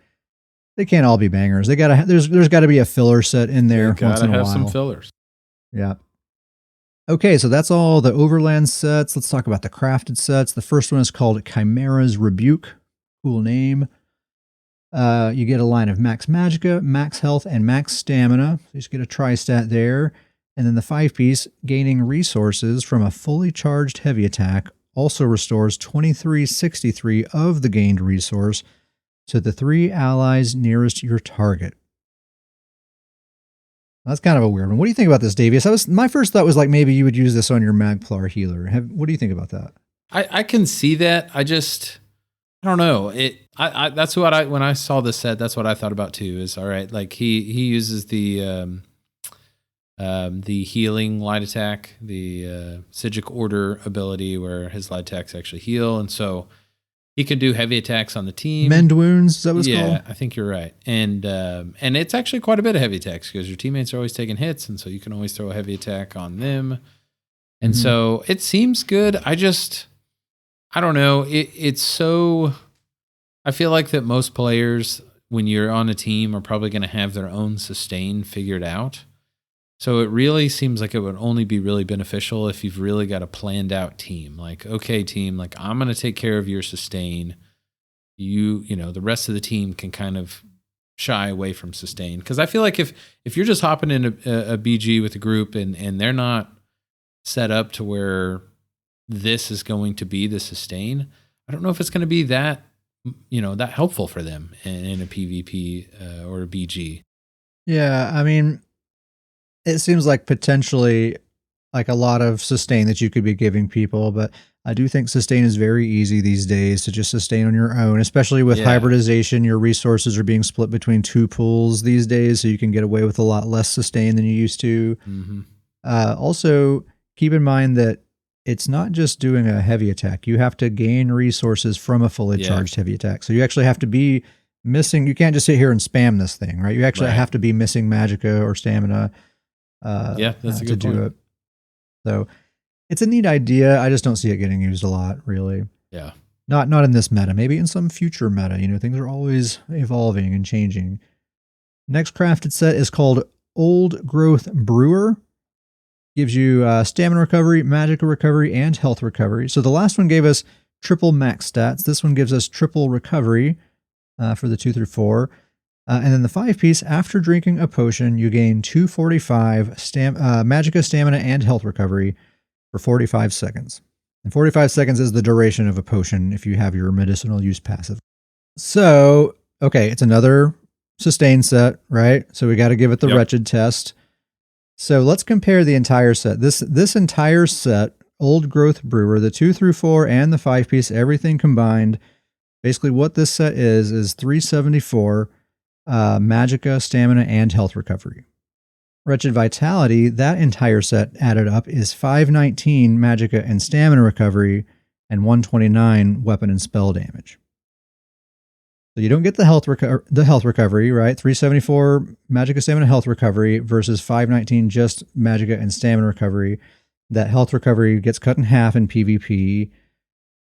they can't all be bangers. They gotta there's got to be a filler set in there once in a while. Gotta have some fillers. Yeah. Okay, so that's all the Overland sets. Let's talk about the crafted sets. The first one is called Chimera's Rebuke. Cool name. You get a line of max magicka, max health, and max stamina. So you just get a tri-stat there. And then the 5-piece, gaining resources from a fully charged heavy attack, also restores 2363 of the gained resource to the 3 allies nearest your target. That's kind of a weird one. What do you think about this, Davius? My first thought was like maybe you would use this on your Magplar healer. What do you think about that? I can see that. I don't know. That's what when I saw this set, that's what I thought about too. Is all right. Like he uses the healing light attack, the Sigic Order ability where his light attacks actually heal. And so he can do heavy attacks on the team. Mend wounds, is that what it's called? Yeah, I think you're right. And it's actually quite a bit of heavy attacks because your teammates are always taking hits. And so you can always throw a heavy attack on them. And so it seems good. I don't know. It's so, I feel like that most players, when you're on a team, are probably going to have their own sustain figured out. So it really seems like it would only be really beneficial if you've really got a planned out team. Like, okay, team, like I'm going to take care of your sustain. You know, the rest of the team can kind of shy away from sustain. Because I feel like if you're just hopping in a BG with a group and they're not set up to where this is going to be the sustain, I don't know if it's going to be that, that helpful for them in a PvP or a BG. Yeah, I mean, it seems like potentially like a lot of sustain that you could be giving people, but I do think sustain is very easy these days to just sustain on your own, especially with hybridization. Your resources are being split between 2 pools these days, so you can get away with a lot less sustain than you used to. Also, keep in mind that it's not just doing a heavy attack. You have to gain resources from a fully charged heavy attack. So you actually have to be missing. You can't just sit here and spam this thing, right? You actually have to be missing magicka or stamina that's a good point. Do it. So it's a neat idea. I just don't see it getting used a lot, really. Yeah. Not in this meta. Maybe in some future meta. You know, things are always evolving and changing. Next crafted set is called Old Growth Brewer. Gives you stamina recovery, magicka recovery, and health recovery. So the last one gave us triple max stats. This one gives us triple recovery for the 2 through 4. And then the 5-piece, after drinking a potion, you gain 245 magicka, stamina, and health recovery for 45 seconds. And 45 seconds is the duration of a potion if you have your medicinal use passive. So, okay, it's another sustain set, right? So we got to give it the wretched test. So let's compare the entire set. This entire set, Old Growth Brewer, the 2 through 4 and the 5-piece, everything combined. Basically what this set is 374 magicka, stamina, and health recovery. Wretched Vitality, that entire set added up is 519 magicka and stamina recovery and 129 weapon and spell damage. So you don't get the health recovery, right? 374 magicka, stamina, health recovery versus 519 just magicka and stamina recovery. That health recovery gets cut in half in PvP.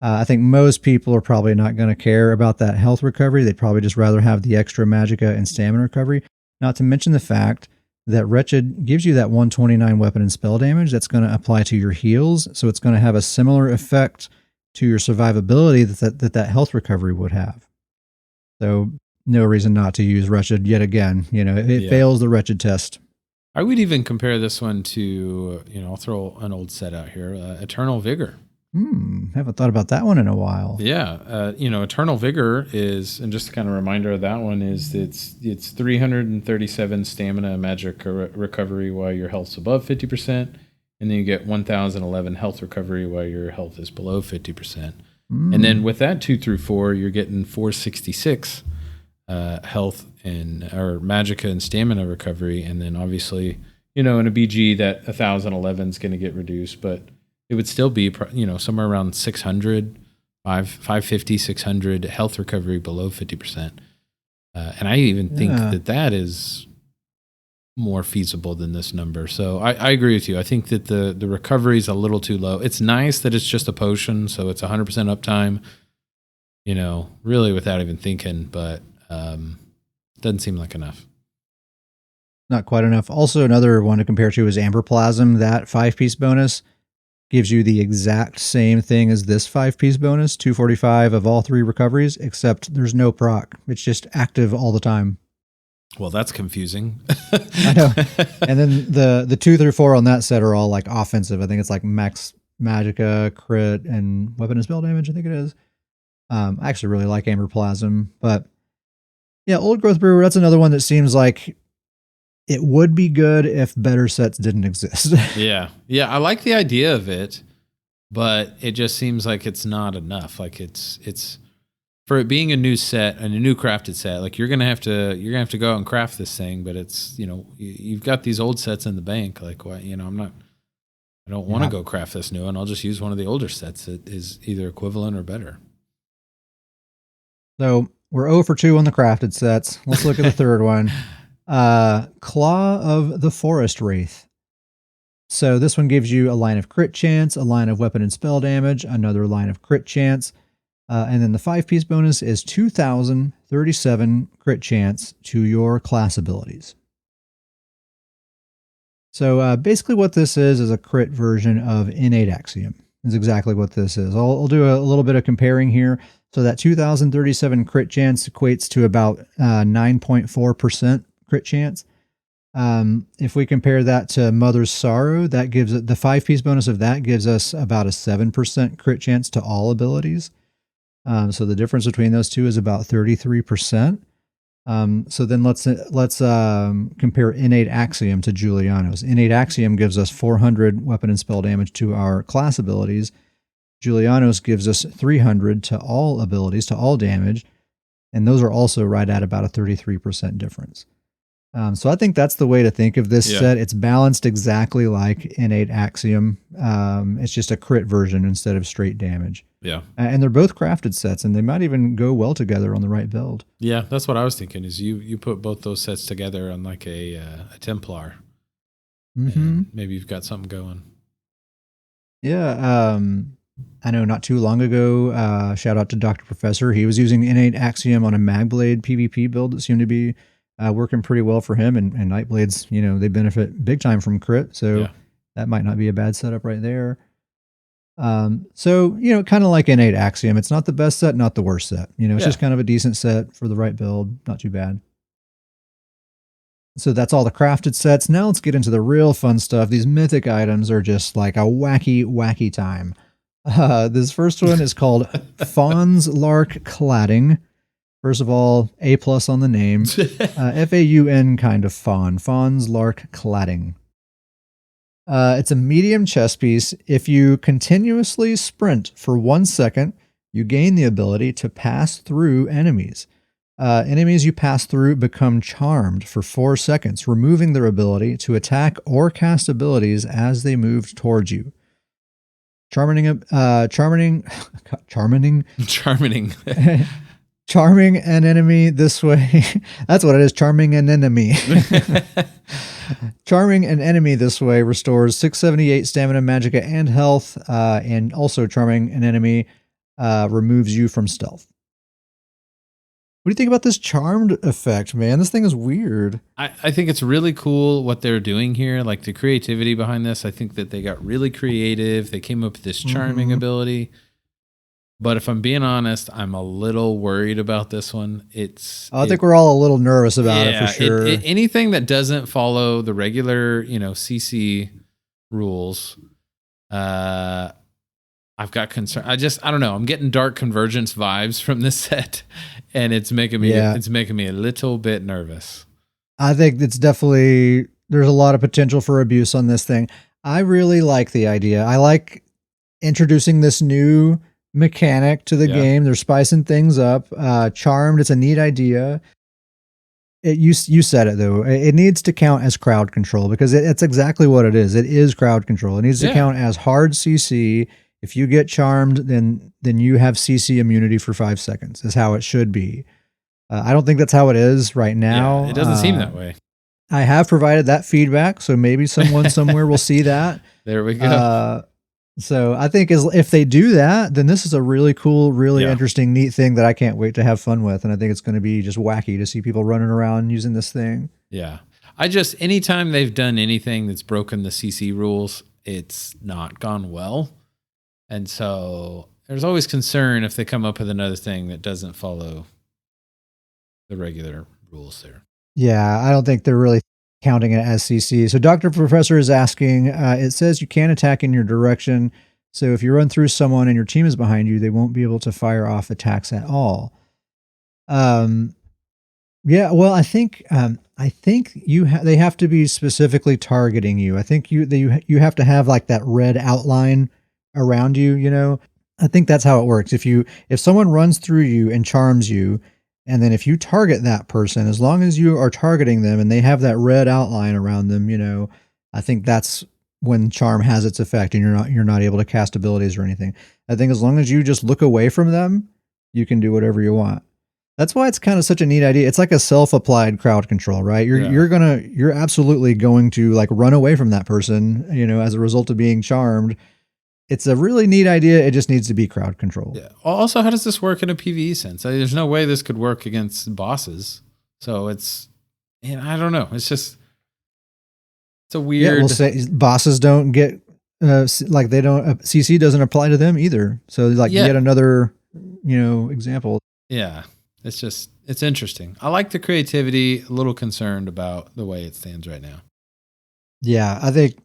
I think most people are probably not going to care about that health recovery. They'd probably just rather have the extra magicka and stamina recovery. Not to mention the fact that Wretched gives you that 129 weapon and spell damage that's going to apply to your heals. So it's going to have a similar effect to your survivability that health recovery would have. So no reason not to use Wretched yet again. You know, it fails the Wretched test. I would even compare this one to, I'll throw an old set out here, Eternal Vigor. Haven't thought about that one in a while. Yeah. Eternal Vigor is, and just a kind of reminder of that one is it's 337 stamina magic recovery while your health's above 50%. And then you get 1,011 health recovery while your health is below 50%. And then with that 2 through 4, you're getting 466 health or magicka and stamina recovery. And then obviously, in a BG that 1,011 is going to get reduced, but it would still be, somewhere around 600, 550, 600 health recovery below 50%. And I even think that is more feasible than this number. So I agree with you. I think that the recovery is a little too low. It's nice that it's just a potion, so it's 100% uptime, really without even thinking, but doesn't seem like enough. Not quite enough. Also, another one to compare to is Amber Plasm. That 5-piece bonus gives you the exact same thing as this 5-piece bonus, 245 of all 3 recoveries, except there's no proc. It's just active all the time. Well, that's confusing. I know. And then the 2 through 4 on that set are all like offensive. I think it's like max magicka, crit, and weapon and spell damage, I think it is. I actually really like Amber Plasm. But yeah, Old Growth Brewer, that's another one that seems like it would be good if better sets didn't exist. Yeah. I like the idea of it, but it just seems like it's not enough. Like it's for it being a new set and a new crafted set, like you're gonna have to go out and craft this thing, but it's you've got these old sets in the bank. Like what I don't want to go craft this new one. I'll just use one of the older sets that is either equivalent or better. So we're 0 for 2 on the crafted sets. Let's look at the third one. Claw of the Forest Wraith. So this one gives you a line of crit chance, a line of weapon and spell damage, another line of crit chance, and then the 5-piece bonus is 2,037 crit chance to your class abilities. So basically what this is a crit version of Innate Axiom. Is exactly what this is. I'll do a little bit of comparing here. So that 2,037 crit chance equates to about 9.4% crit chance. If we compare that to Mother's Sorrow, that gives it the 5-piece bonus of that gives us about a 7% crit chance to all abilities. So the difference between those two is about 33%. So then let's compare Innate Axiom to Juliano's. Innate Axiom gives us 400 weapon and spell damage to our class abilities. Juliano's gives us 300 to all abilities, to all damage, and those are also right at about a 33% difference. So I think that's the way to think of this set. It's balanced exactly like Innate Axiom. It's just a crit version instead of straight damage. Yeah. And they're both crafted sets, and they might even go well together on the right build. Yeah, that's what I was thinking, is you put both those sets together on like a Templar. And maybe you've got something going. Yeah. I know not too long ago, shout out to Dr. Professor. He was using Innate Axiom on a MagBlade PvP build that seemed to be working pretty well for him. And Nightblades, they benefit big time from crit. So that might not be a bad setup right there. So, kind of like Innate Axiom. It's not the best set, not the worst set. It's just kind of a decent set for the right build. Not too bad. So that's all the crafted sets. Now let's get into the real fun stuff. These mythic items are just like a wacky, wacky time. This first one is called Fawn's Lark Cladding. First of all, A+ on the name. Faun kind of fawn. Fawn's Lark Cladding. It's a medium chess piece. If you continuously sprint for 1 second, you gain the ability to pass through enemies. Enemies you pass through become charmed for 4 seconds, removing their ability to attack or cast abilities as they move towards you. Charming an enemy this way. That's what it is. Charming an enemy. Charming an enemy this way restores 678 stamina, magicka, and health. And also charming an enemy removes you from stealth. What do you think about this charmed effect, man? This thing is weird. I think it's really cool what they're doing here. Like the creativity behind this. I think that they got really creative. They came up with this charming ability. But if I'm being honest, I'm a little worried about this one. I think we're all a little nervous about it for sure. Anything that doesn't follow the regular, CC rules, I've got concern. I don't know. I'm getting Dark Convergence vibes from this set, and it's making me a little bit nervous. I think it's definitely, there's a lot of potential for abuse on this thing. I really like the idea. I like introducing this new mechanic to the game. They're spicing things up. Charmed, it's a neat idea. You said it though. It needs to count as crowd control because it's exactly what it is. It is crowd control. It needs to count as hard CC. If you get charmed, then you have CC immunity for 5 seconds. Is how it should be. I don't think that's how it is right now. Yeah, it doesn't seem that way. I have provided that feedback, so maybe someone somewhere will see that. There we go. So I think if they do that, then this is a really cool, really interesting, neat thing that I can't wait to have fun with. And I think it's going to be just wacky to see people running around using this thing. Yeah. Anytime they've done anything that's broken the CC rules, it's not gone well. And so there's always concern if they come up with another thing that doesn't follow the regular rules there. Yeah, I don't think they're really counting it as CC. So Dr. Professor is asking, it says you can't attack in your direction. So if you run through someone and your team is behind you, they won't be able to fire off attacks at all. Yeah, well, I think they have to be specifically targeting you. I think you have to have like that red outline around you, I think that's how it works. If someone runs through you and charms you, and then if you target that person, as long as you are targeting them and they have that red outline around them, I think that's when charm has its effect and you're not able to cast abilities or anything. I think as long as you just look away from them, you can do whatever you want. That's why it's kind of such a neat idea. It's like a self-applied crowd control, right? You're absolutely going to like run away from that person, as a result of being charmed. It's a really neat idea. It just needs to be crowd control. Yeah. Also, how does this work in a PvE sense? There's no way this could work against bosses. So I don't know. It's a weird. Yeah, we'll say bosses don't get they don't. CC doesn't apply to them either. So yet another example. Yeah, it's interesting. I like the creativity. A little concerned about the way it stands right now. Yeah, I think.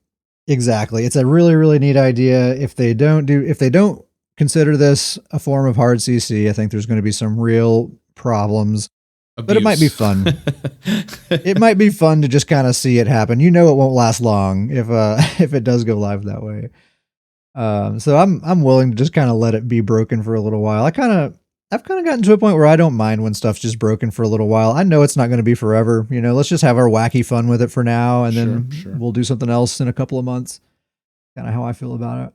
Exactly. It's a really, really neat idea. If they don't consider this a form of hard CC, I think there's going to be some real problems. But it might be fun. It might be fun to just kind of see it happen. You know, it won't last long if it does go live that way. So I'm willing to just kind of let it be broken for a little while. I've kind of gotten to a point where I don't mind when stuff's just broken for a little while. I know it's not going to be forever. You know, let's just have our wacky fun with it for now, and then we'll do something else in a couple of months. Kind of how I feel about it.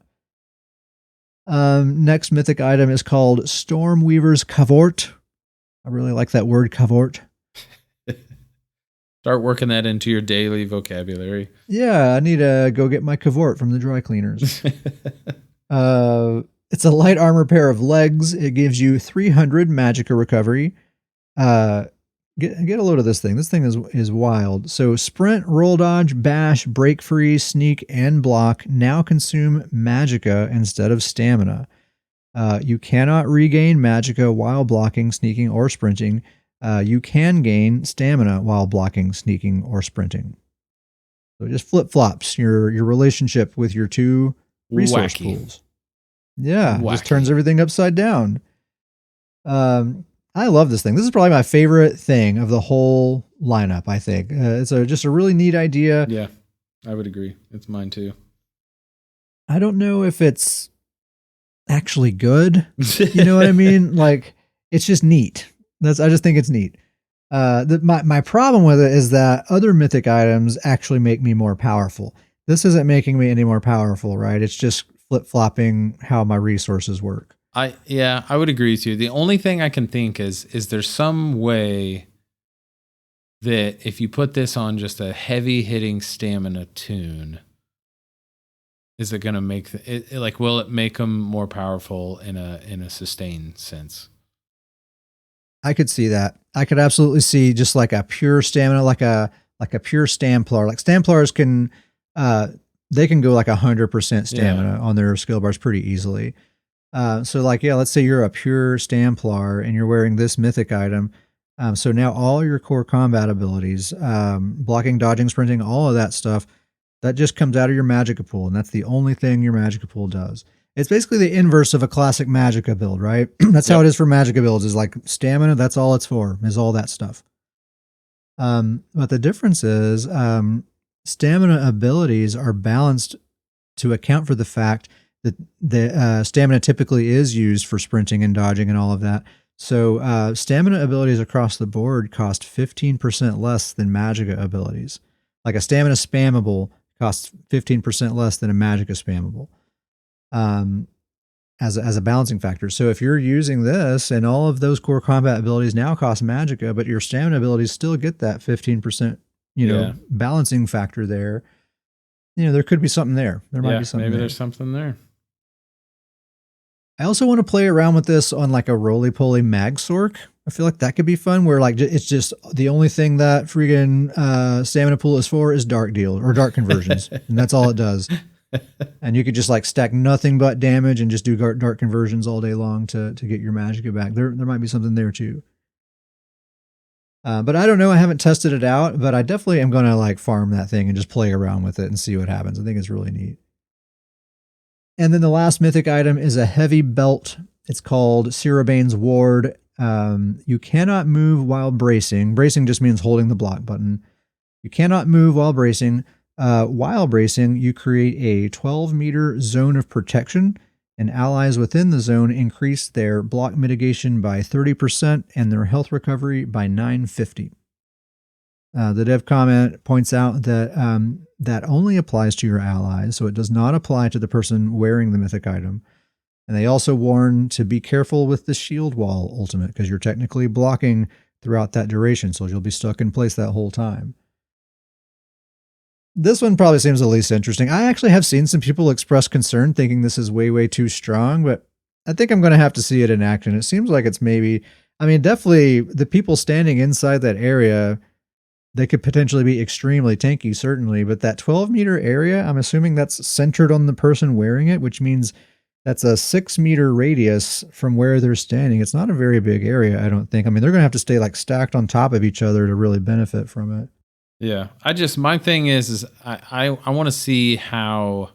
Next mythic item is called Stormweaver's Cavort. I really like that word, cavort. Start working that into your daily vocabulary. Yeah, I need to go get my cavort from the dry cleaners. It's a light armor pair of legs. It gives you 300 magicka recovery. Get a load of this thing. This thing is wild. So sprint, roll dodge, bash, break free, sneak, and block now consume magicka instead of stamina. You cannot regain magicka while blocking, sneaking, or sprinting. You can gain stamina while blocking, sneaking, or sprinting. So it just flip-flops your relationship with your two resource pools. Yeah, just turns everything upside down. I love this thing. This is probably my favorite thing of the whole lineup, I think. It's just a really neat idea. Yeah, I would agree. It's mine too. I don't know if it's actually good. You know what I mean? Like, it's just neat. I just think it's neat. My problem with it is that other mythic items actually make me more powerful. This isn't making me any more powerful, right? It's just flip-flopping how my resources work. I would agree with you. The only thing I can think is there some way that if you put this on just a heavy-hitting stamina tune, is it going to make it like, will it make them more powerful in a sustained sense? I could see that. I could absolutely see just like a pure stamina, like a pure Stamplar. Like Stamplars can, they can go like 100% stamina on their skill bars pretty easily. So like, yeah, let's say you're a pure Stamplar and you're wearing this mythic item. So now all your core combat abilities, blocking, dodging, sprinting, all of that stuff, that just comes out of your magicka pool. And that's the only thing your magicka pool does. It's basically the inverse of a classic magicka build, right? That's how it is for magicka builds, is like stamina. That's all it's for, is all that stuff. But the difference is stamina abilities are balanced to account for the fact that the stamina typically is used for sprinting and dodging and all of that. So stamina abilities across the board cost 15% less than magicka abilities. Like a stamina spammable costs 15% less than a magicka spammable. As a balancing factor. So if you're using this and all of those core combat abilities now cost magicka, but your stamina abilities still get that 15%, balancing factor there, there could be something there. There might be something maybe there's something there. I also want to play around with this on like a roly-poly Magsork. I feel like that could be fun, where like it's just the only thing that freaking stamina pool is for is dark deal or dark conversions. And that's all it does. And you could just like stack nothing but damage and just do dark conversions all day long to get your magicka back. There might be something there too. But I don't know. I haven't tested it out, but I definitely am going to like farm that thing and just play around with it and see what happens. I think it's really neat. And then the last mythic item is a heavy belt. It's called Cirabane's Ward. You cannot move while bracing. Bracing just means holding the block button. You cannot move while bracing. While bracing, you create a 12-meter zone of protection, and allies within the zone increase their block mitigation by 30% and their health recovery by 950. The dev comment points out that that only applies to your allies, so it does not apply to the person wearing the mythic item. And they also warn to be careful with the shield wall ultimate, because you're technically blocking throughout that duration, so you'll be stuck in place that whole time. This one probably seems the least interesting. I actually have seen some people express concern thinking this is way, way too strong, but I think I'm going to have to see it in action. It seems like it's definitely the people standing inside that area, they could potentially be extremely tanky, certainly, but that 12-meter area, I'm assuming that's centered on the person wearing it, which means that's a 6-meter radius from where they're standing. It's not a very big area, I don't think. They're going to have to stay like stacked on top of each other to really benefit from it. Yeah, my thing is I want to see how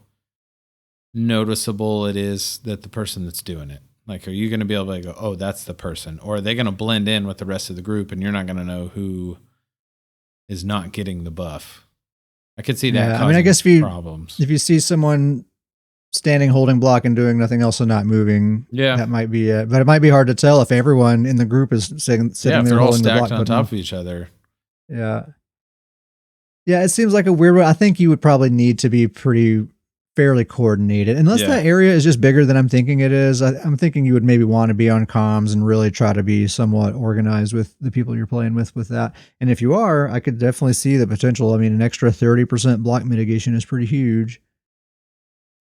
noticeable it is that the person that's doing it. Like, are you going to be able to go, oh, that's the person? Or are they going to blend in with the rest of the group and you're not going to know who is not getting the buff? I could see that. Yeah, I mean, I guess problems. If you see someone standing, holding block, and doing nothing else and not moving, that might be it. But it might be hard to tell if everyone in the group is sitting there they're all holding the block stacked on top of each other. Yeah. Yeah, it seems like a weird one. I think you would probably need to be fairly coordinated. Unless that area is just bigger than I'm thinking it is. I'm thinking you would maybe want to be on comms and really try to be somewhat organized with the people you're playing with that. And if you are, I could definitely see the potential. I mean, an extra 30% block mitigation is pretty huge.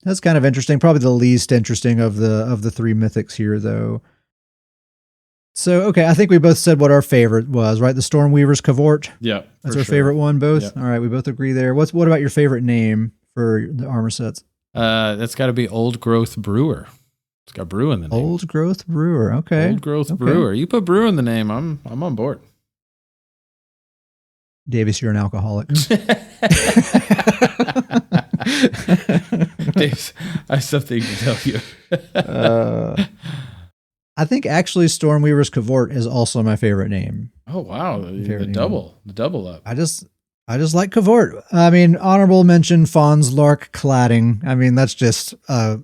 That's kind of interesting. Probably the least interesting of the three mythics here, though. So, okay, I think we both said what our favorite was, right? The Stormweaver's Cavort. Yeah, that's our favorite one, both. Yep. All right, we both agree there. What about your favorite name for the armor sets? That's got to be Old Growth Brewer. It's got brew in the name. Old Growth Brewer. Okay. Old Growth Brewer. You put brew in the name, I'm on board. Davis, you're an alcoholic. Davis, I have something to tell you. I think actually Stormweaver's Cavort is also my favorite name. Oh wow, the double up. I just like Cavort. I mean, honorable mention Fawn's Lark Cladding. I mean, that's just a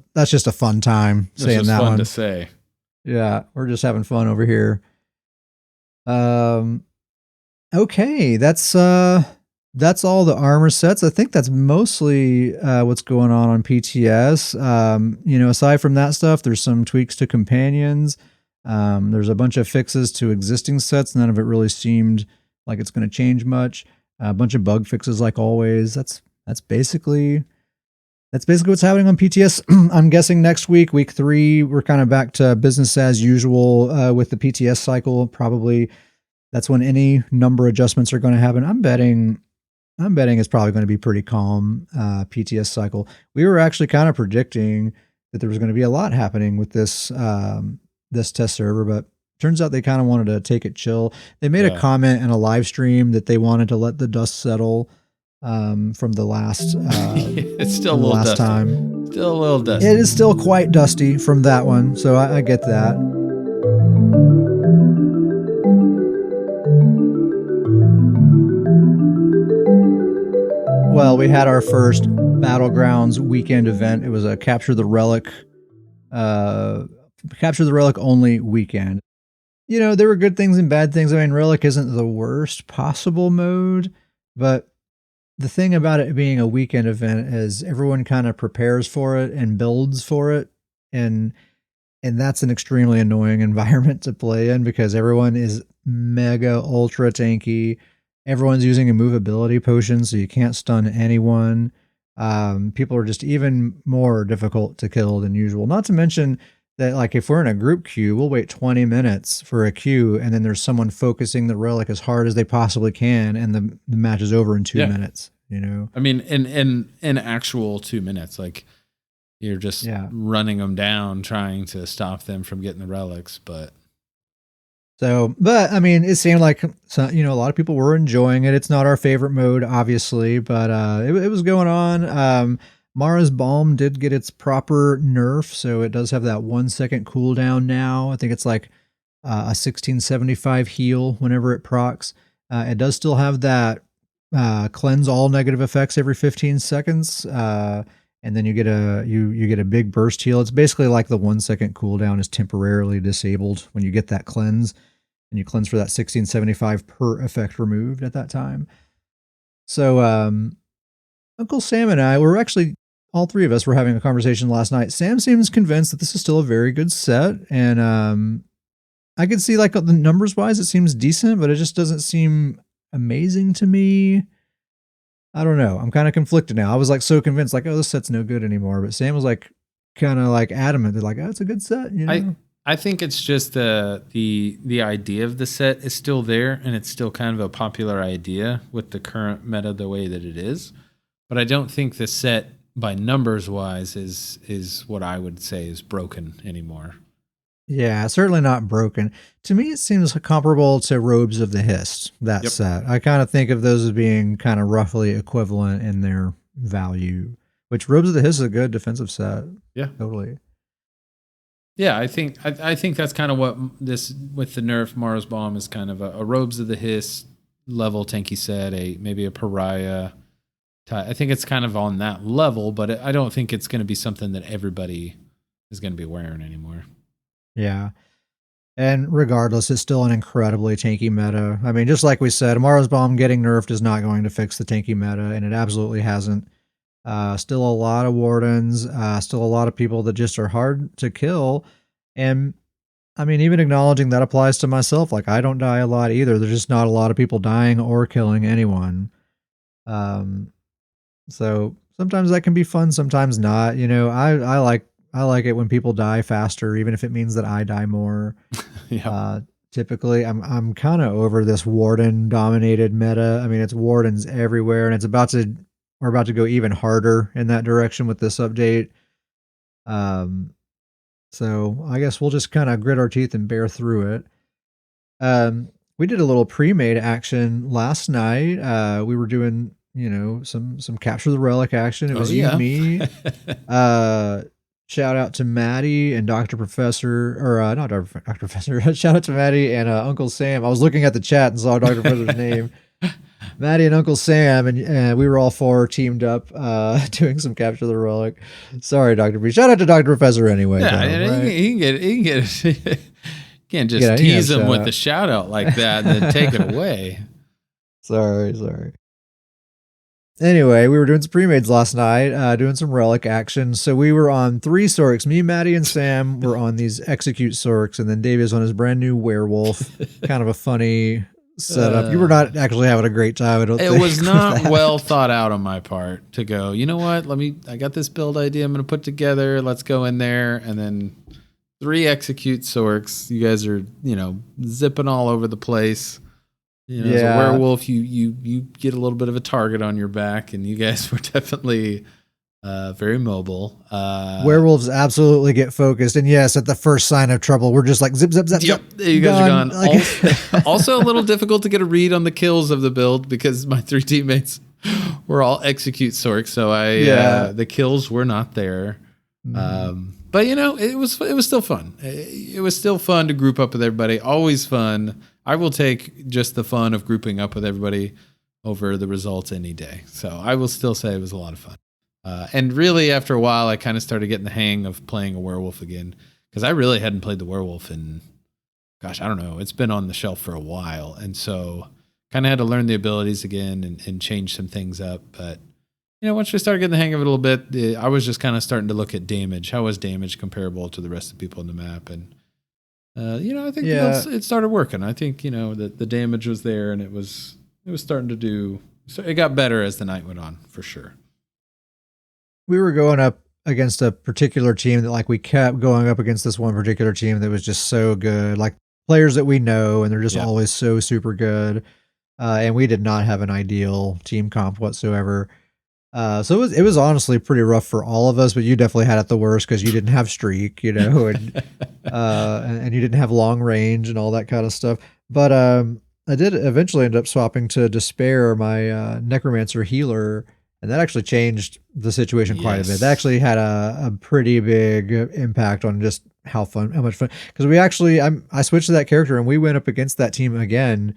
fun time saying that one. To say. Yeah, we're just having fun over here. Okay, that's all the armor sets. I think that's mostly what's going on PTS. Aside from that stuff, there's some tweaks to companions. There's a bunch of fixes to existing sets. None of it really seemed like it's going to change much. A bunch of bug fixes, like always. That's basically what's happening on PTS. I'm guessing next week 3, we're kind of back to business as usual with the PTS cycle. Probably that's when any number adjustments are going to happen. I'm betting it's probably going to be pretty calm PTS cycle. We were actually kind of predicting that there was going to be a lot happening with this test server, but turns out they kind of wanted to take it chill. They made a comment in a live stream that they wanted to let the dust settle from the last it's still a little dusty. Time. Still a little dusty. It is still quite dusty from that one, so I get that. Well, we had our first Battlegrounds weekend event. It was a Capture the Relic only weekend. There were good things and bad things. I mean, Relic isn't the worst possible mode, but the thing about it being a weekend event is everyone kind of prepares for it and builds for it. And that's an extremely annoying environment to play in because everyone is mega ultra tanky. Everyone's using a movability potion, so you can't stun anyone. People are just even more difficult to kill than usual. Not to mention that, like, if we're in a group queue, we'll wait 20 minutes for a queue, and then there's someone focusing the relic as hard as they possibly can, and the match is over in 2 minutes. I mean, in actual 2 minutes, like you're just running them down, trying to stop them from getting the relics, but. But I mean, it seemed like, a lot of people were enjoying it. It's not our favorite mode, obviously, but it was going on. Mara's Balm did get its proper nerf, so it does have that 1 second cooldown now. I think it's like a 1675 heal whenever it procs. It does still have that cleanse all negative effects every 15 seconds. And then you get a big burst heal. It's basically like the 1 second cooldown is temporarily disabled when you get that cleanse, and you cleanse for that 1675 per effect removed at that time. So Uncle Sam and I were actually, all three of us were having a conversation last night. Sam seems convinced that this is still a very good set, and I could see, like, the numbers wise, it seems decent, but it just doesn't seem amazing to me. I don't know. I'm kind of conflicted now. I was like so convinced, like, oh, this set's no good anymore. But Sam was like, kind of like adamant. They're like, oh, it's a good set. I think it's just the idea of the set is still there, and it's still kind of a popular idea with the current meta the way that it is. But I don't think the set by numbers wise is what I would say is broken anymore. Yeah, certainly not broken. To me, it seems comparable to Robes of the Hist, that set. I kind of think of those as being kind of roughly equivalent in their value, which Robes of the Hist is a good defensive set. Yeah. Totally. Yeah, I think that's kind of what this with the nerf Mars Bomb is kind of a Robes of the Hiss level tanky set, maybe a pariah. I think it's kind of on that level, but I don't think it's going to be something that everybody is going to be wearing anymore. Yeah. And regardless, it's still an incredibly tanky meta. I mean, just like we said, Mars Bomb getting nerfed is not going to fix the tanky meta, and it absolutely hasn't. Still a lot of Wardens, still a lot of people that just are hard to kill. And I mean, even acknowledging that applies to myself. Like, I don't die a lot either. There's just not a lot of people dying or killing anyone. So sometimes that can be fun, sometimes not. You know, I like it when people die faster, even if it means that I die more. Yeah. Typically, I'm kind of over this Warden dominated meta. I mean, it's Wardens everywhere, and we're about to go even harder in that direction with this update. So I guess we'll just kind of grit our teeth and bear through it. We did a little pre-made action last night. We were doing, you know, some capture the relic action. It was you and me. Shout out to Maddie and Dr. Professor, or not Dr. Professor. Shout out to Maddie and Uncle Sam. I was looking at the chat and saw Dr. Professor's name. Maddie and Uncle Sam, and we were all four teamed up doing some capture the relic. Sorry, Dr. P. Shout out to Dr. Professor anyway. Yeah, though, right? he can get you can't just tease him with the shout out like that and then take it away. Sorry. Anyway, we were doing some pre-mades last night, doing some relic action. So we were on 3 Sorks. Me, Maddie, and Sam were on these Execute Sorks, and then Davey's on his brand new Werewolf. Kind of a funny setup. You were not actually having a great time, I don't think. It was not well thought out on my part to go, you know what, I got this build idea I'm going to put together. Let's go in there. And then 3 Execute Sorks. You guys are, you know, zipping all over the place. You know, as a werewolf, you get a little bit of a target on your back, and you guys were definitely very mobile. Werewolves absolutely get focused, and yes, at the first sign of trouble, we're just like zip, zip, zip. Yep, zip, you guys gone. are gone. Also, a little difficult to get a read on the kills of the build because my 3 teammates were all Execute Sorks, so the kills were not there. But you know, it was still fun. It was still fun to group up with everybody. Always fun. I will take just the fun of grouping up with everybody over the results any day. So I will still say it was a lot of fun. And really, after a while, I kind of started getting the hang of playing a werewolf again, because I really hadn't played the werewolf in, gosh, I don't know. It's been on the shelf for a while. And so kind of had to learn the abilities again and change some things up. But, you know, once we started getting the hang of it a little bit, I was just kind of starting to look at damage. How was damage comparable to the rest of the people on the map? And, you know, I think it started working. I think, you know, that the damage was there, and it was starting to do, so it got better as the night went on, for sure. We were going up against a particular team that, like, we kept going up against this one particular team that was just so good, like players that we know, and they're just always so super good. And we did not have an ideal team comp whatsoever. So it was honestly pretty rough for all of us, but you definitely had it the worst because you didn't have streak, you know, and you didn't have long range and all that kind of stuff. But I did eventually end up swapping to Despair, my Necromancer healer, and that actually changed the situation quite a bit. That actually had a pretty big impact on just how much fun. Because I switched to that character and we went up against that team again.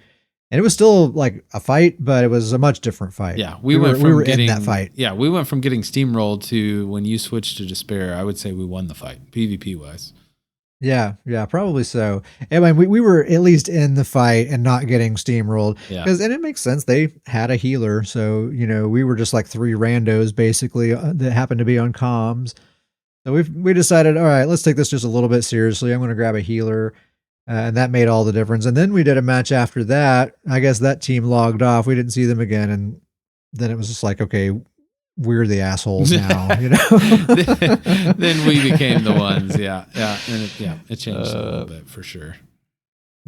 And it was still like a fight, but it was a much different fight. Yeah, we were in that fight. Yeah, we went from getting steamrolled to when you switched to Despair. I would say we won the fight, PvP wise. Yeah, probably so. I mean, we were at least in the fight and not getting steamrolled. Yeah, and it makes sense. They had a healer, so you know we were just like 3 randos basically that happened to be on comms. So we decided, all right, let's take this just a little bit seriously. I'm going to grab a healer. And that made all the difference. And then we did a match after that. I guess that team logged off. We didn't see them again. And then it was just like, okay, we're the assholes now, you know? Then we became the ones. Yeah. And it changed a little bit for sure.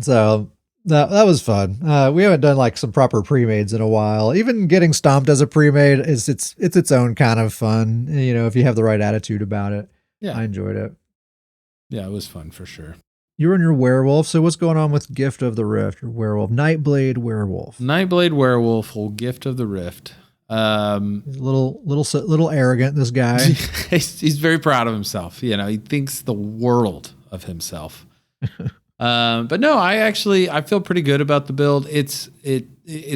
So that was fun. We haven't done like some proper pre-mades in a while. Even getting stomped as a pre-made it's its own kind of fun, you know, if you have the right attitude about it. Yeah. I enjoyed it. Yeah, it was fun for sure. You're in your werewolf. So what's going on with Gift of the Rift? Your werewolf, Nightblade werewolf. Nightblade werewolf, whole Gift of the Rift. He's a little arrogant. This guy. He's very proud of himself. You know, he thinks the world of himself. But no, I feel pretty good about the build. It's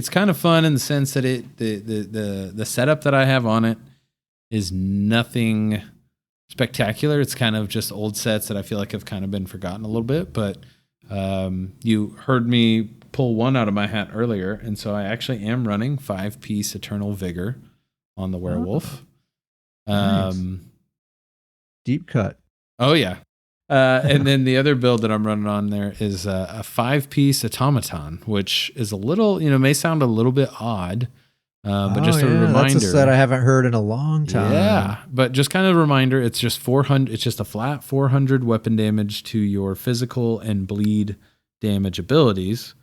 kind of fun in the sense that the setup that I have on it is nothing spectacular. It's kind of just old sets that I feel like have kind of been forgotten a little bit. But you heard me pull one out of my hat earlier, and so I actually am running 5-piece Eternal Vigor on the Werewolf. Nice. Deep cut. Oh yeah. And then the other build that I'm running on there is a 5-piece Automaton, which is a little, may sound a little bit odd, but just a reminder. That's a set I haven't heard in a long time. Yeah, but just kind of a reminder. It's just 400. It's just a flat 400 weapon damage to your physical and bleed damage abilities.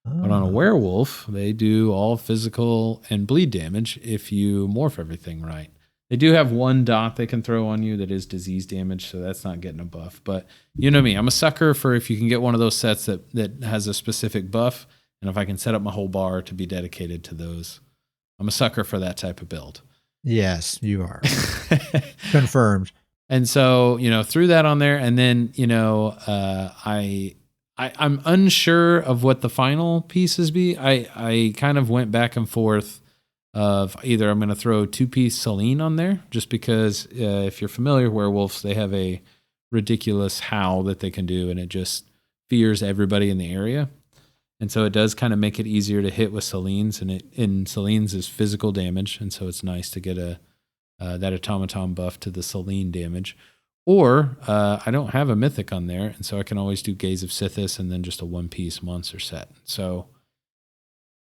But on a Werewolf, they do all physical and bleed damage if you morph everything right. They do have one dot they can throw on you that is disease damage, so that's not getting a buff. But you know me, I'm a sucker for if you can get one of those sets that has a specific buff, and if I can set up my whole bar to be dedicated to those. I'm a sucker for that type of build. Yes, you are. Confirmed. And so, threw that on there, and then, I'm unsure of what the final pieces be. I kind of went back and forth of either I'm going to throw 2-piece Selene on there, just because if you're familiar with werewolves, they have a ridiculous howl that they can do, and it just fears everybody in the area. And so it does kind of make it easier to hit with Selene's, and Selene's is physical damage, and so it's nice to get that automaton buff to the Selene damage. Or I don't have a mythic on there, and so I can always do Gaze of Sithis and then just a 1-piece monster set. So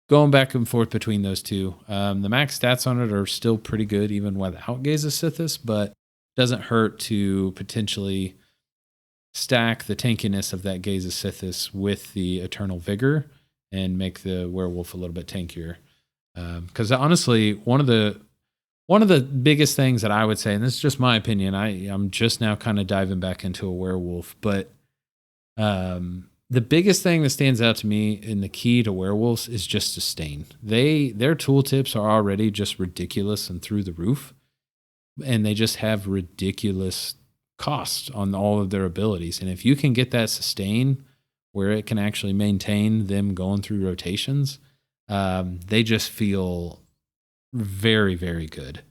going back and forth between those two. The max stats on it are still pretty good even without Gaze of Sithis, but doesn't hurt to potentially stack the tankiness of that Gaze of Sithis with the Eternal Vigor and make the Werewolf a little bit tankier. Because honestly, one of the biggest things that I would say, and this is just my opinion, I'm just now kind of diving back into a Werewolf, but the biggest thing that stands out to me in the key to werewolves is just sustain. Their tooltips are already just ridiculous and through the roof, and they just have ridiculous cost on all of their abilities. And if you can get that sustain where it can actually maintain them going through rotations, they just feel very, very good.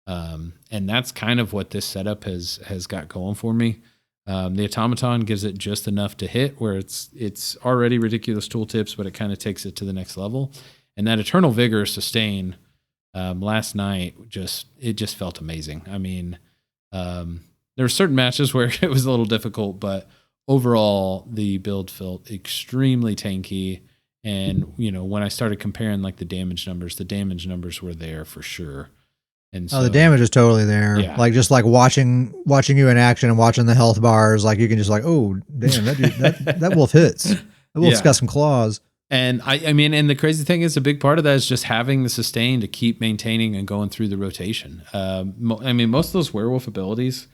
And that's kind of what this setup has got going for me. The automaton gives it just enough to hit where it's already ridiculous tooltips, but it kind of takes it to the next level. And that Eternal Vigor sustain last night it just felt amazing. I mean, there were certain matches where it was a little difficult, but overall the build felt extremely tanky. And when I started comparing like the damage numbers were there for sure. And so, the damage is totally there. Yeah. Like just like watching you in action and watching the health bars, like you can just like, oh damn, that wolf hits. That wolf's got some claws. And I mean, and the crazy thing is, a big part of that is just having the sustain to keep maintaining and going through the rotation. I mean, most of those werewolf abilities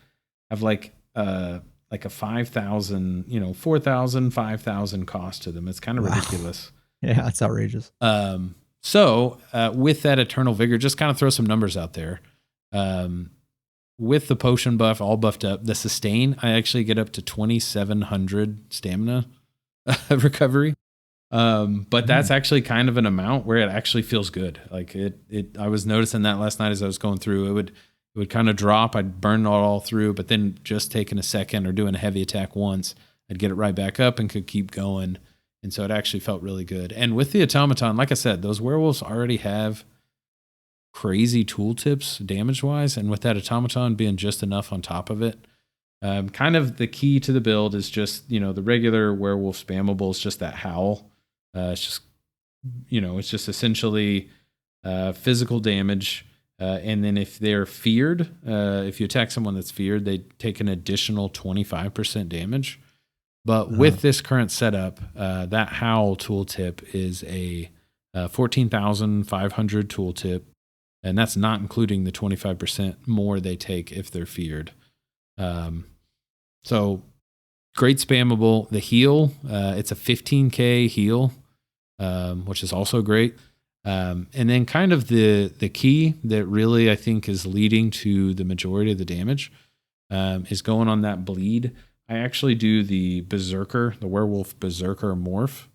have like a 5,000, 4,000, 5,000 cost to them. It's kind of ridiculous. Yeah, it's outrageous. So with that Eternal Vigor, just kind of throw some numbers out there. With the potion buff all buffed up, the sustain, I actually get up to 2,700 stamina recovery. But that's actually kind of an amount where it actually feels good. Like I was noticing that last night as I was going through, it would kind of drop. I'd burn it all through, but then just taking a second or doing a heavy attack once, I'd get it right back up and could keep going. And so it actually felt really good. And with the automaton, like I said, those werewolves already have crazy tooltips damage-wise. And with that automaton being just enough on top of it, kind of the key to the build is just, the regular werewolf spammable is just that howl. It's just essentially physical damage. And then if they're feared, if you attack someone that's feared, they take an additional 25% damage. But with this current setup, that howl tooltip is a 14,500 tooltip, and that's not including the 25% more they take if they're feared. So great spammable. The heal, it's a 15K heal, which is also great. And then kind of the key that really I think is leading to the majority of the damage is going on that bleed. I actually do the Werewolf Berserker morph.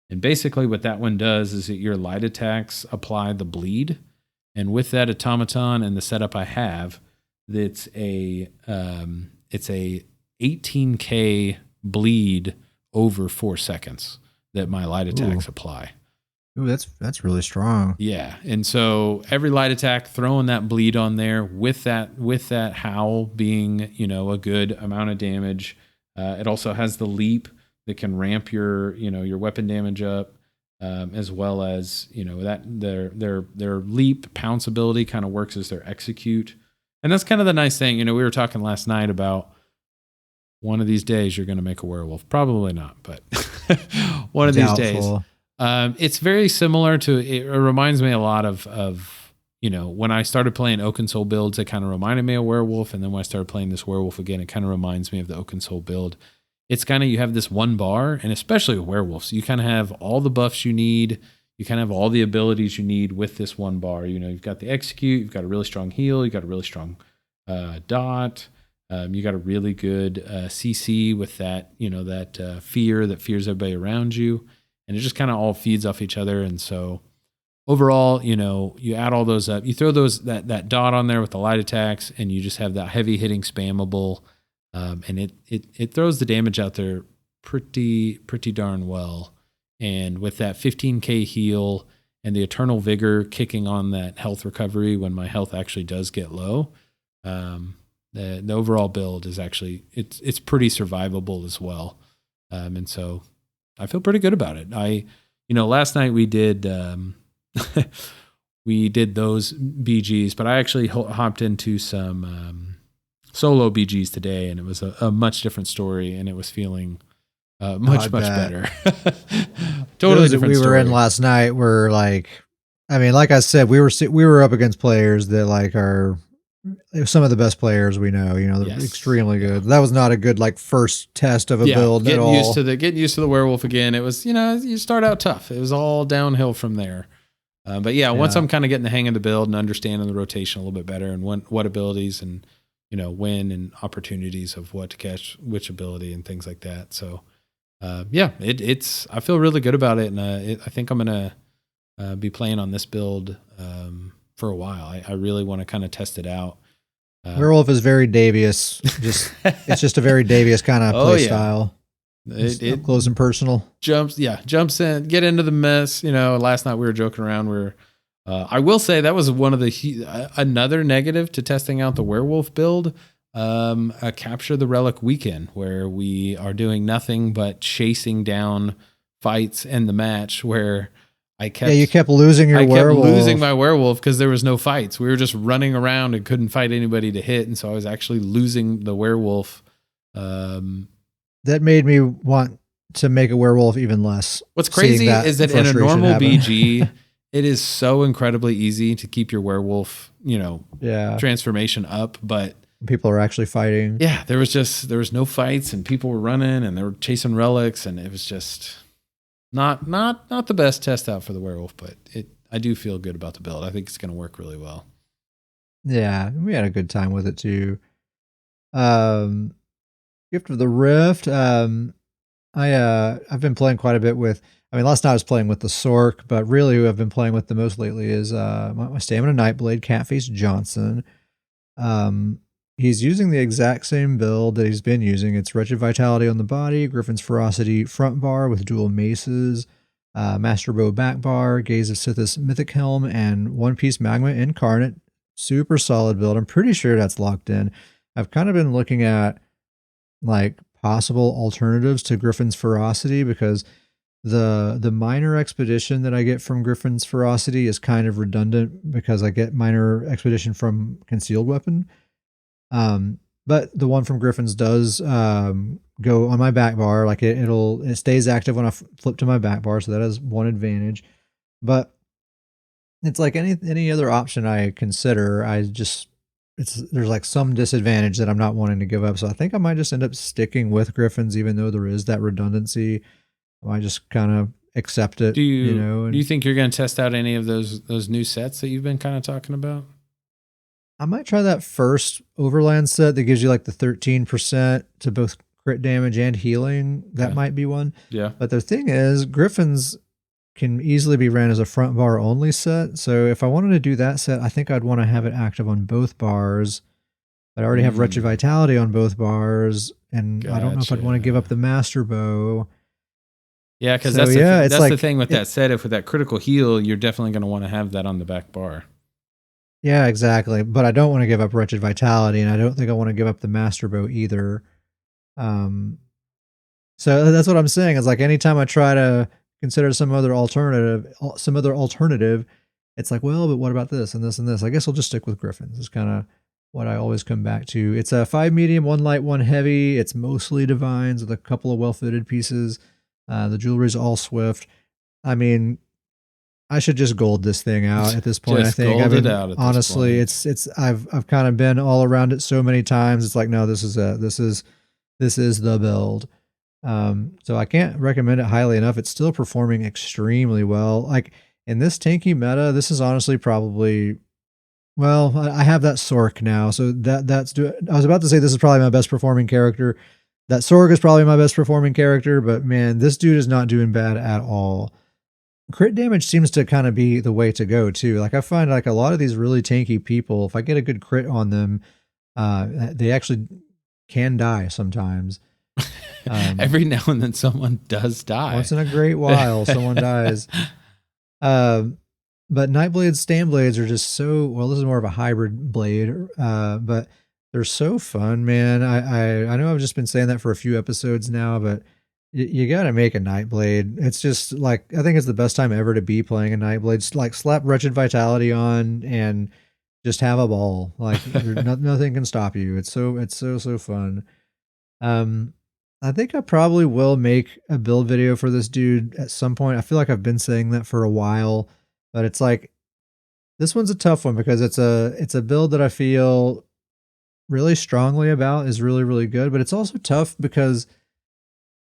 And basically what that one does is that your light attacks apply the bleed. And with that automaton and the setup I have, it's a 18k bleed over 4 seconds that my light attacks apply. Ooh, that's really strong. Yeah, and so every light attack, throwing that bleed on there with that howl being a good amount of damage. It also has the leap that can ramp your weapon damage up, as well as that their leap pounce ability kind of works as their execute, and that's kind of the nice thing. We were talking last night about one of these days you're going to make a werewolf. Probably not, but one of these days. It's very similar to. It reminds me a lot of when I started playing Oaken Soul builds. It kind of reminded me of Werewolf, and then when I started playing this Werewolf again, it kind of reminds me of the Oaken Soul build. It's kind of, you have this one bar, and especially with werewolves, you kind of have all the buffs you need. You kind of have all the abilities you need with this one bar. You've got the execute, you've got a really strong heal, you've got a really strong dot. You got a really good CC with that, that fear that fears everybody around you. And it just kind of all feeds off each other. And so overall, you add all those up, you throw that dot on there with the light attacks, and you just have that heavy hitting spammable. And it throws the damage out there pretty darn well. And with that 15k heal and the Eternal Vigor kicking on that health recovery when my health actually does get low, the overall build is actually it's pretty survivable as well. And so I feel pretty good about it. Last night we did we did those BGs, but I actually hopped into some solo BGs today, and it was a much different story, and it was feeling much better. Totally different we story. were in last night were like I said, we were up against players that are some of the best players we know. They're extremely good. That was not a good first test of a build at all. Getting used to the werewolf again. It was you start out tough. It was all downhill from there. But once I'm kind of getting the hang of the build and understanding the rotation a little bit better, and what abilities and when and opportunities of what to catch which ability and things like that. So it's I feel really good about it, and I think I'm gonna be playing on this build for a while. I really want to kind of test it out. Werewolf is very Davius. It's just a very Davius kind of play style. It up close and personal. Jumps in, get into the mess. Last night we were joking around. I will say that was one of another negative to testing out the werewolf build. A capture the relic weekend where we are doing nothing but chasing down fights in the match where you kept losing your werewolf. I kept losing my werewolf because there was no fights. We were just running around and couldn't fight anybody to hit, and so I was actually losing the werewolf. That made me want to make a werewolf even less. What's crazy is that in a normal BG, it is so incredibly easy to keep your werewolf, transformation up, but people are actually fighting. Yeah, there was no fights, and people were running and they were chasing relics, and it was just not the best test out for the werewolf, but I do feel good about the build. I think it's going to work really well. Yeah, we had a good time with it too. Gift of the Rift. I've been playing quite a bit with. Last night I was playing with the Sork, but really who I've been playing with the most lately is my Stamina Nightblade, Catface Johnson. He's using the exact same build that he's been using. It's Wretched Vitality on the body, Griffin's Ferocity front bar with dual maces, Master Bow back bar, Gaze of Sithis Mythic Helm, and One Piece Magma Incarnate. Super solid build. I'm pretty sure that's locked in. I've kind of been looking at possible alternatives to Griffin's Ferocity because the minor expedition that I get from Griffin's Ferocity is kind of redundant because I get minor expedition from Concealed Weapon. But the one from Griffin's does go on my back bar. It stays active when I flip to my back bar, so that has one advantage. But it's like any other option I consider, there's some disadvantage that I'm not wanting to give up. So I think I might just end up sticking with Griffin's, even though there is that redundancy. I might just kind of accept it. Do you think you're going to test out any of those new sets that you've been kind of talking about? I might try that first Overland set that gives you the 13% to both crit damage and healing. That might be one. Yeah. But the thing is, Griffins can easily be ran as a front bar only set. So if I wanted to do that set, I think I'd want to have it active on both bars. But I already have Wretched Vitality on both bars, and I don't know if I'd want to give up the Master Bow. Yeah, because that's the thing with that set. If with that critical heal, you're definitely going to want to have that on the back bar. Yeah, exactly. But I don't want to give up Wretched Vitality, and I don't think I want to give up the Master Bow either. So that's what I'm saying. Is like anytime I try to consider some other alternative, it's like, well, but what about this and this and this? I guess I'll just stick with Griffins. It's kind of what I always come back to. It's a 5 medium, 1 light, 1 heavy. It's mostly divines with a couple of well-fitted pieces. The jewelry's all swift. I mean, I should just gold this thing out at this point. I think. Honestly, it's I've kind of been all around it so many times. It's like, no, this is the build. So I can't recommend it highly enough. It's still performing extremely well. Like in this tanky meta, this is honestly probably. Well, I have that Sork now, so that's. I was about to say this is probably my best performing character. That Sork is probably my best performing character, but man, this dude is not doing bad at all. Crit damage seems to kind of be the way to go too. Like I find like a lot of these really tanky people, if I get a good crit on them, they actually can die sometimes. Every now and then someone does die. Once in a great while, someone dies. But Nightblade stand blades are just so, well, this is more of a hybrid blade, but they're so fun, man. I know I've just been saying that for a few episodes now, but you got to make a Nightblade. It's just like, I think it's the best time ever to be playing a Nightblade. Like slap Wretched Vitality on and just have a ball. Like nothing can stop you. It's so fun. I think I probably will make a build video for this dude at some point. I feel like I've been saying that for a while. But it's like, this one's a tough one because it's a build that I feel really strongly about is really, really good. But it's also tough because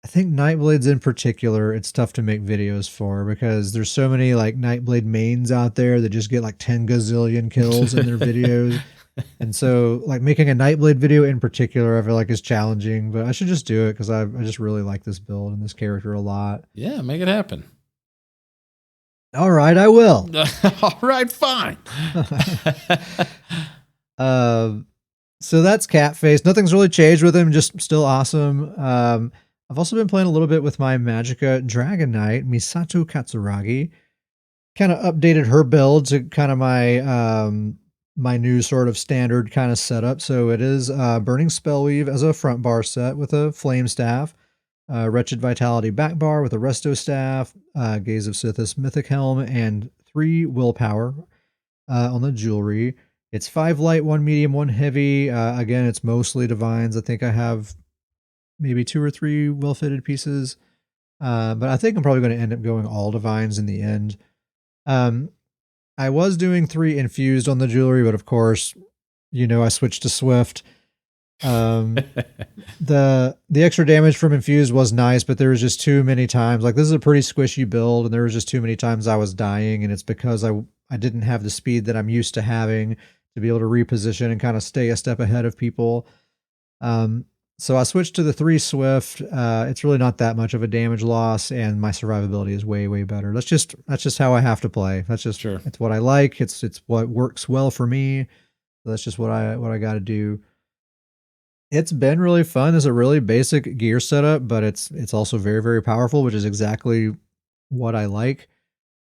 I think Nightblades in particular, it's tough to make videos for because there's so many like Nightblade mains out there that just get like 10 gazillion kills in their videos. And so like making a Nightblade video in particular, I feel like is challenging, but I should just do it because I just really like this build and this character a lot. Yeah, make it happen. All right, I will. All right, fine. So that's Catface. Nothing's really changed with him, just still awesome. I've also been playing a little bit with my Magicka Dragon Knight, Misato Katsuragi. Kind of updated her build to kind of my new sort of standard kind of setup. So it is Burning Spellweave as a front bar set with a Flame Staff. Wretched Vitality back bar with a Resto Staff, Gaze of Sithis Mythic Helm, and 3 Willpower on the jewelry. It's 5 light, 1 medium, 1 heavy. Again, it's mostly divines. I think I have maybe 2 or 3 well-fitted pieces, but I think I'm probably going to end up going all divines in the end. I was doing 3 infused on the jewelry, but of course, I switched to Swift. The extra damage from infused was nice, but there was just too many times. Like this is a pretty squishy build, and there was just too many times I was dying, and it's because I didn't have the speed that I'm used to having to be able to reposition and kind of stay a step ahead of people. So I switched to the 3 Swift. It's really not that much of a damage loss, and my survivability is way, way better. That's just how I have to play. That's just It's what I like. It's what works well for me. So that's just what I got to do. It's been really fun. It's a really basic gear setup, but it's also very, very powerful, which is exactly what I like.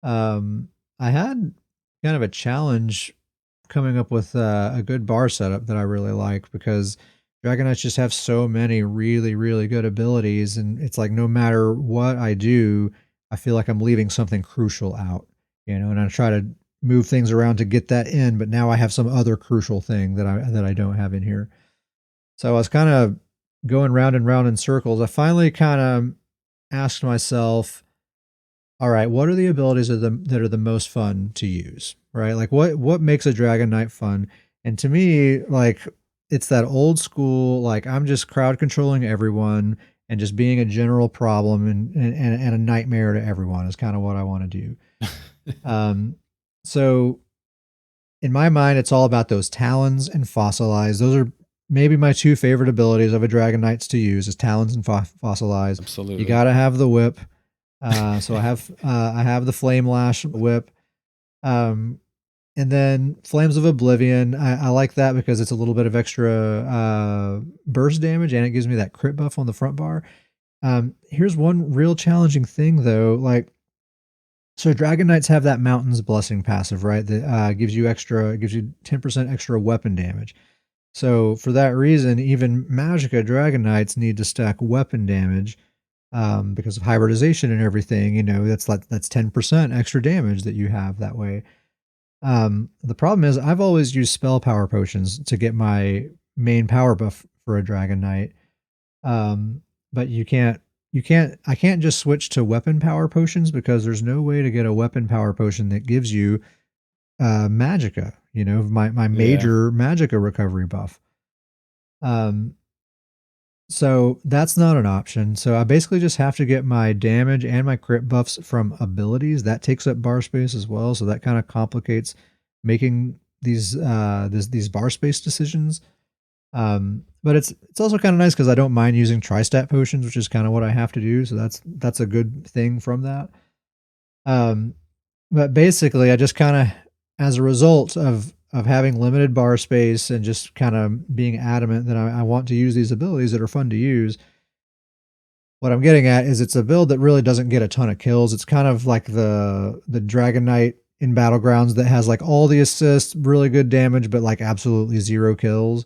I had kind of a challenge coming up with a good bar setup that I really like because Dragon Knights just have so many really, really good abilities, and it's like no matter what I do, I feel like I'm leaving something crucial out, and I try to move things around to get that in, but now I have some other crucial thing that I don't have in here. So I was kind of going round and round in circles. I finally kind of asked myself, all right, what are the abilities that are the most fun to use, right? Like what makes a Dragon Knight fun? And to me, like it's that old school, like I'm just crowd controlling everyone and just being a general problem and a nightmare to everyone is kind of what I want to do. So in my mind, it's all about those talons and fossilize. Those are maybe my two favorite abilities of a Dragon Knights to use is Talons and Fossilize. Absolutely. You got to have the whip. So I have the Flame Lash whip. And then Flames of Oblivion. I like that because it's a little bit of extra burst damage, and it gives me that crit buff on the front bar. Here's one real challenging thing though. Like, so Dragon Knights have that Mountain's Blessing passive, right? That gives you 10% extra weapon damage. So for that reason, even Magicka Dragon Knights need to stack weapon damage because of hybridization and everything. You know, that's 10% extra damage that you have that way. The problem is I've always used spell power potions to get my main power buff for a Dragon Knight. But I can't just switch to weapon power potions because there's no way to get a weapon power potion that gives you Magicka, you know, my major Magicka recovery buff. So that's not an option. So I basically just have to get my damage and my crit buffs from abilities. That takes up bar space as well. So that kind of complicates making these bar space decisions. But it's also kind of nice because I don't mind using tri-stat potions, which is kind of what I have to do. So that's a good thing from that. But basically I just kind of, as a result of having limited bar space and just kind of being adamant that I want to use these abilities that are fun to use, what I'm getting at is it's a build that really doesn't get a ton of kills. It's kind of like the Dragon Knight in Battlegrounds that has like all the assists, really good damage, but like absolutely 0 kills.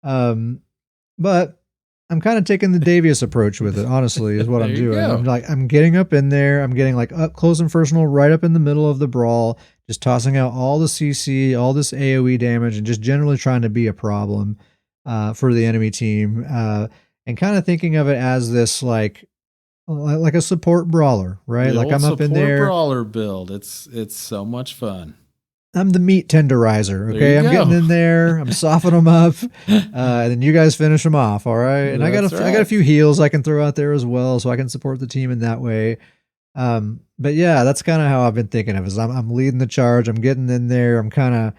But I'm kind of taking the Davius approach with it, honestly, is what I'm doing. I'm getting up in there. I'm getting like up close and personal, right up in the middle of the brawl, just tossing out all the CC, all this AoE damage, and just generally trying to be a problem for the enemy team. And kind of thinking of it as this like a support brawler, right? Like I'm up in there. Support brawler build. It's so much fun. I'm the meat tenderizer. Okay, I'm getting in there. I'm softening them up, and then you guys finish them off. All right, and I got a few heals I can throw out there as well, so I can support the team in that way. But yeah, that's kind of how I've been thinking of it. I'm leading the charge. I'm getting in there. I'm kind of,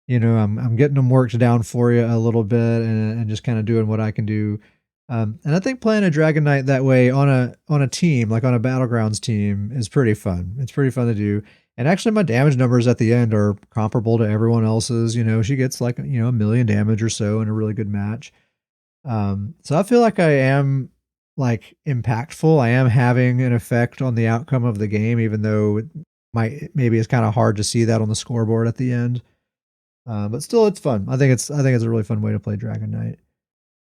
you know, I'm getting them worked down for you a little bit, and just kind of doing what I can do. And I think playing a Dragon Knight that way on a team, like on a Battlegrounds team, is pretty fun. It's pretty fun to do. And actually my damage numbers at the end are comparable to everyone else's. You know, she gets like, you know, 1 million damage or so in a really good match. So I feel like I am like impactful. I am having an effect on the outcome of the game, even though maybe it's kind of hard to see that on the scoreboard at the end. But still it's fun. I think it's a really fun way to play Dragon Knight.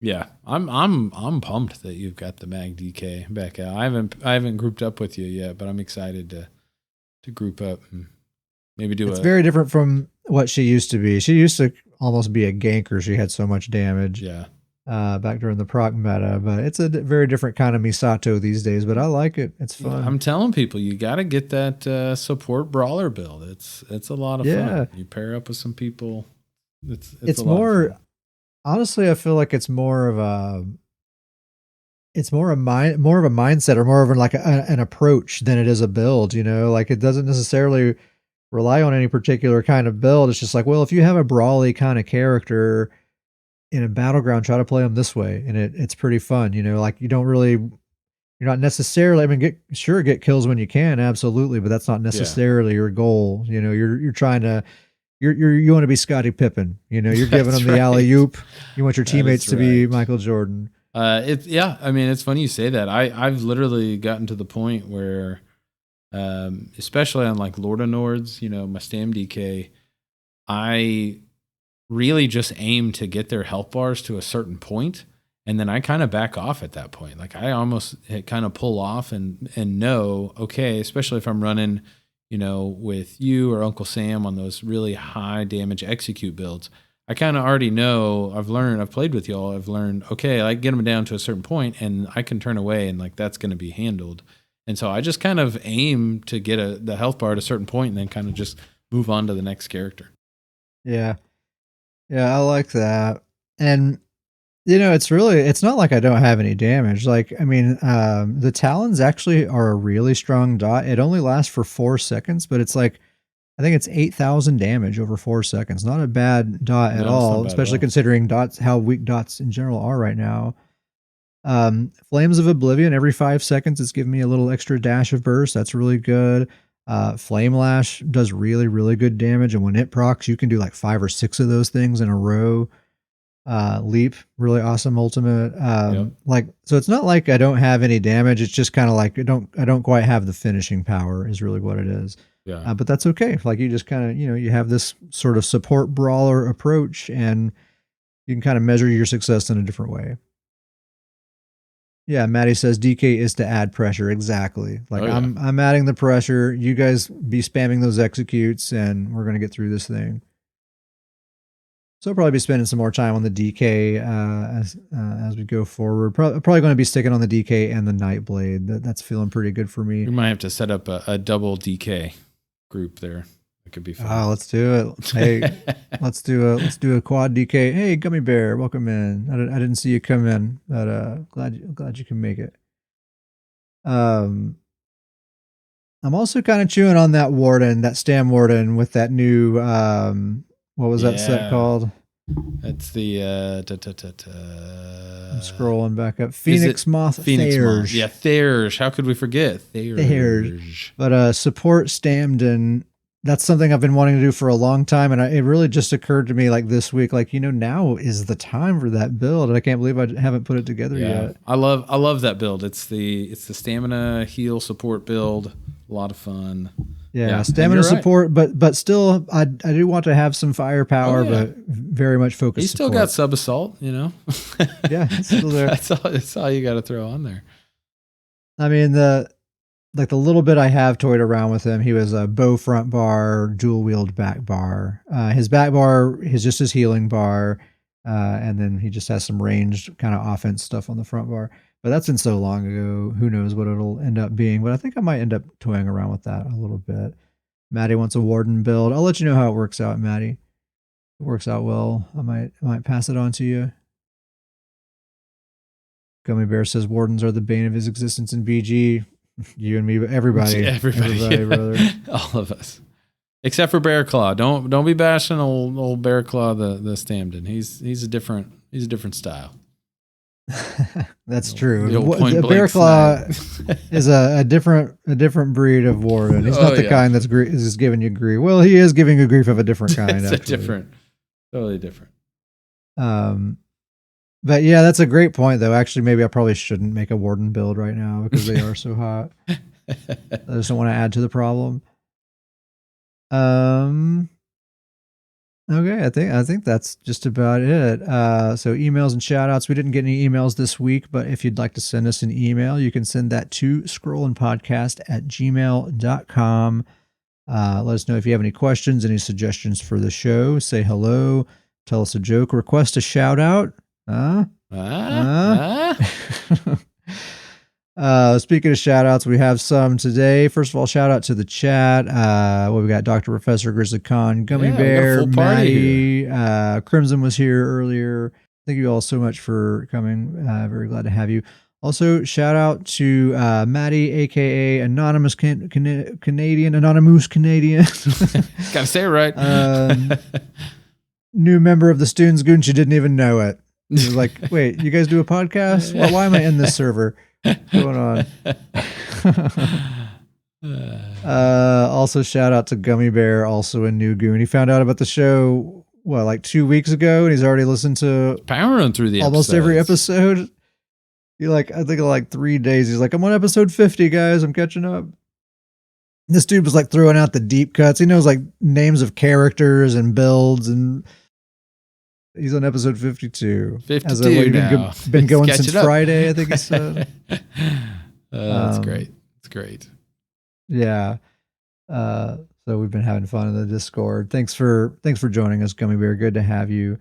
Yeah, I'm pumped that you've got the MagDK back out. I haven't grouped up with you yet, but I'm excited to group up and maybe do it's very different from what she used to be. She used to almost be a ganker. She had so much damage. Yeah. Back during the proc meta, but it's a very different kind of Misato these days, but I like it. It's fun. I'm telling people, you got to get that support brawler build. It's a lot of fun. You pair up with some people. It's more, honestly, I feel like it's more of a mindset or more of like an approach than it is a build, you know, like it doesn't necessarily rely on any particular kind of build. It's just like, well, if you have a brawly kind of character in a battleground, try to play them this way. And it's pretty fun, you know, like you're not necessarily, I mean, get kills when you can. Absolutely. But that's not necessarily your goal. You know, you're trying to, you want to be Scottie Pippen, you know, you're giving them the alley-oop. You want your teammates to be Michael Jordan. I mean, it's funny you say that. I've literally gotten to the point where, especially on like Lord of Nords, you know, my StamDK, I really just aim to get their health bars to a certain point, and then I kind of back off at that point. Like I almost kind of pull off and know, okay, especially if I'm running, you know, with you or Uncle Sam on those really high damage execute builds. I kind of already know, I've played with y'all, I've learned, okay, I get them down to a certain point and I can turn away and like that's going to be handled. And so I just kind of aim to get the health bar at a certain point and then kind of just move on to the next character. Yeah. Yeah, I like that. And, you know, it's not like I don't have any damage. Like, I mean, the Talons actually are a really strong dot. It only lasts for 4 seconds, but it's like I think it's 8,000 damage over 4 seconds. Not a bad dot at all, especially considering dots, how weak dots in general are right now. Flames of Oblivion, every 5 seconds, it's giving me a little extra dash of burst. That's really good. Flame Lash does really, really good damage. And when it procs, you can do like 5 or 6 of those things in a row. Leap, really awesome ultimate. Like, so it's not like I don't have any damage. It's just kind of like I don't quite have the finishing power is really what it is. Yeah. But that's okay. Like you just kind of, you have this sort of support brawler approach and you can kind of measure your success in a different way. Yeah, Maddie says DK is to add pressure. Exactly. Like I'm adding the pressure. You guys be spamming those executes and we're going to get through this thing. So I'll probably be spending some more time on the DK as we go forward. Probably going to be sticking on the DK and the Nightblade. That's feeling pretty good for me. We might have to set up a double DK group there. That could be fun. Oh, let's do it. Hey, let's do a quad DK. Hey, Gummy Bear, welcome in. I didn't see you come in, but glad you can make it. I'm also kind of chewing on that Warden, that Stam Warden with that new what was that set called? That's the I'm scrolling back up. Phoenix Moth. Moth. Yeah, Therge. How could we forget? Therge. But support Stamden. That's something I've been wanting to do for a long time, and it really just occurred to me like this week, like now is the time for that build, and I can't believe I haven't put it together yet. I love that build. It's the stamina heal support build. A lot of fun. Yeah, stamina support, but still, I do want to have some firepower, but very much focused. You still got sub assault, Yeah, it's still there. That's all you got to throw on there. I mean the little bit I have toyed around with him, he was a bow front bar, dual wield back bar. His back bar is just his healing bar, and then he just has some ranged kind of offense stuff on the front bar. But that's been so long ago. Who knows what it'll end up being? But I think I might end up toying around with that a little bit. Maddie wants a Warden build. I'll let you know how it works out, Maddie. If it works out well, I might pass it on to you. Gummy Bear says Wardens are the bane of his existence in BG. You and me, everybody, brother. All of us, except for Bear Claw. Don't be bashing old Bear Claw the Stamden. He's a different style. That's true. The Bear Claw is a different breed of Warden. He's not the kind that's is giving you grief. Well, he is giving you grief of a different kind. It's totally different. But yeah, that's a great point, though. Actually, maybe I probably shouldn't make a Warden build right now because they are so hot. I just don't want to add to the problem. Okay, I think that's just about it. So emails and shout outs. We didn't get any emails this week, but if you'd like to send us an email, you can send that to scrollandpodcast@gmail.com. Let us know if you have any questions, any suggestions for the show. Say hello, tell us a joke, request a shout out. Speaking of shout outs, we have some today. First of all, shout out to the chat. We got Dr. Professor Grizzly Khan, Gummy Bear, Maddie, Crimson was here earlier. Thank you all so much for coming. Very glad to have you. Also, shout out to Maddie, aka Anonymous Canadian. Gotta say it right. New member of the Stoons Goon. She didn't even know it. She was like, wait, you guys do a podcast? Well, why am I in this server? What's going on? Also, shout out to Gummy Bear, also a new goon. He found out about the show, like 2 weeks ago, and he's already listened to powering through the almost every episode. I think like 3 days. He's like, I'm on episode 50, guys. I'm catching up. This dude was like throwing out the deep cuts. He knows like names of characters and builds, and he's on episode 52. 52 now. Been going since Friday, I think he said. That's great. It's great. Yeah. So we've been having fun in the Discord. Thanks for joining us, Gummy Bear. Good to have you.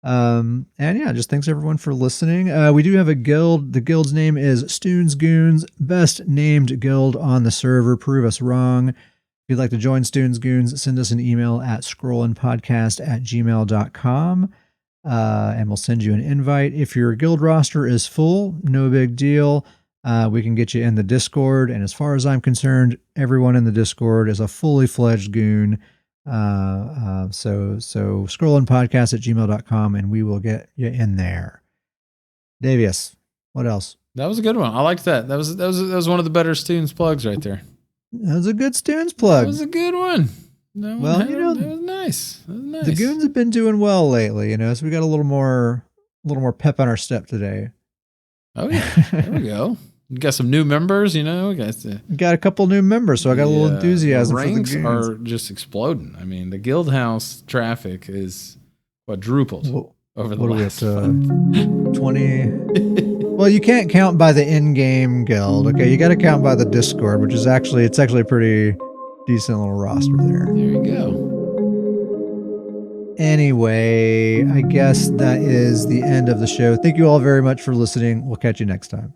And yeah, just thanks everyone for listening. We do have a guild. The guild's name is Stoons Goons, best named guild on the server. Prove us wrong. If you'd like to join Stoons Goons, send us an email at scrollandpodcast@gmail.com. And we'll send you an invite. If your guild roster is full, no big deal. We can get you in the Discord. And as far as I'm concerned, everyone in the Discord is a fully fledged goon. So scrollandpodcast@gmail.com, and we will get you in there. Davius, what else? That was a good one. I liked that. That was one of the better Stoons plugs right there. That was a good Stoons plug. That was a good one. That was nice. That was nice. The Goons have been doing well lately, so we got a little more pep on our step today. Oh yeah, there we go. We got some new members, We got a couple new members, so I got a little enthusiasm. The ranks for the Goons. are just exploding. I mean, the guild house traffic is quadrupled over the last 20. Well, you can't count by the in-game guild. Okay, you got to count by the Discord, which is actually a pretty decent little roster there. There you go. Anyway, I guess that is the end of the show. Thank you all very much for listening. We'll catch you next time.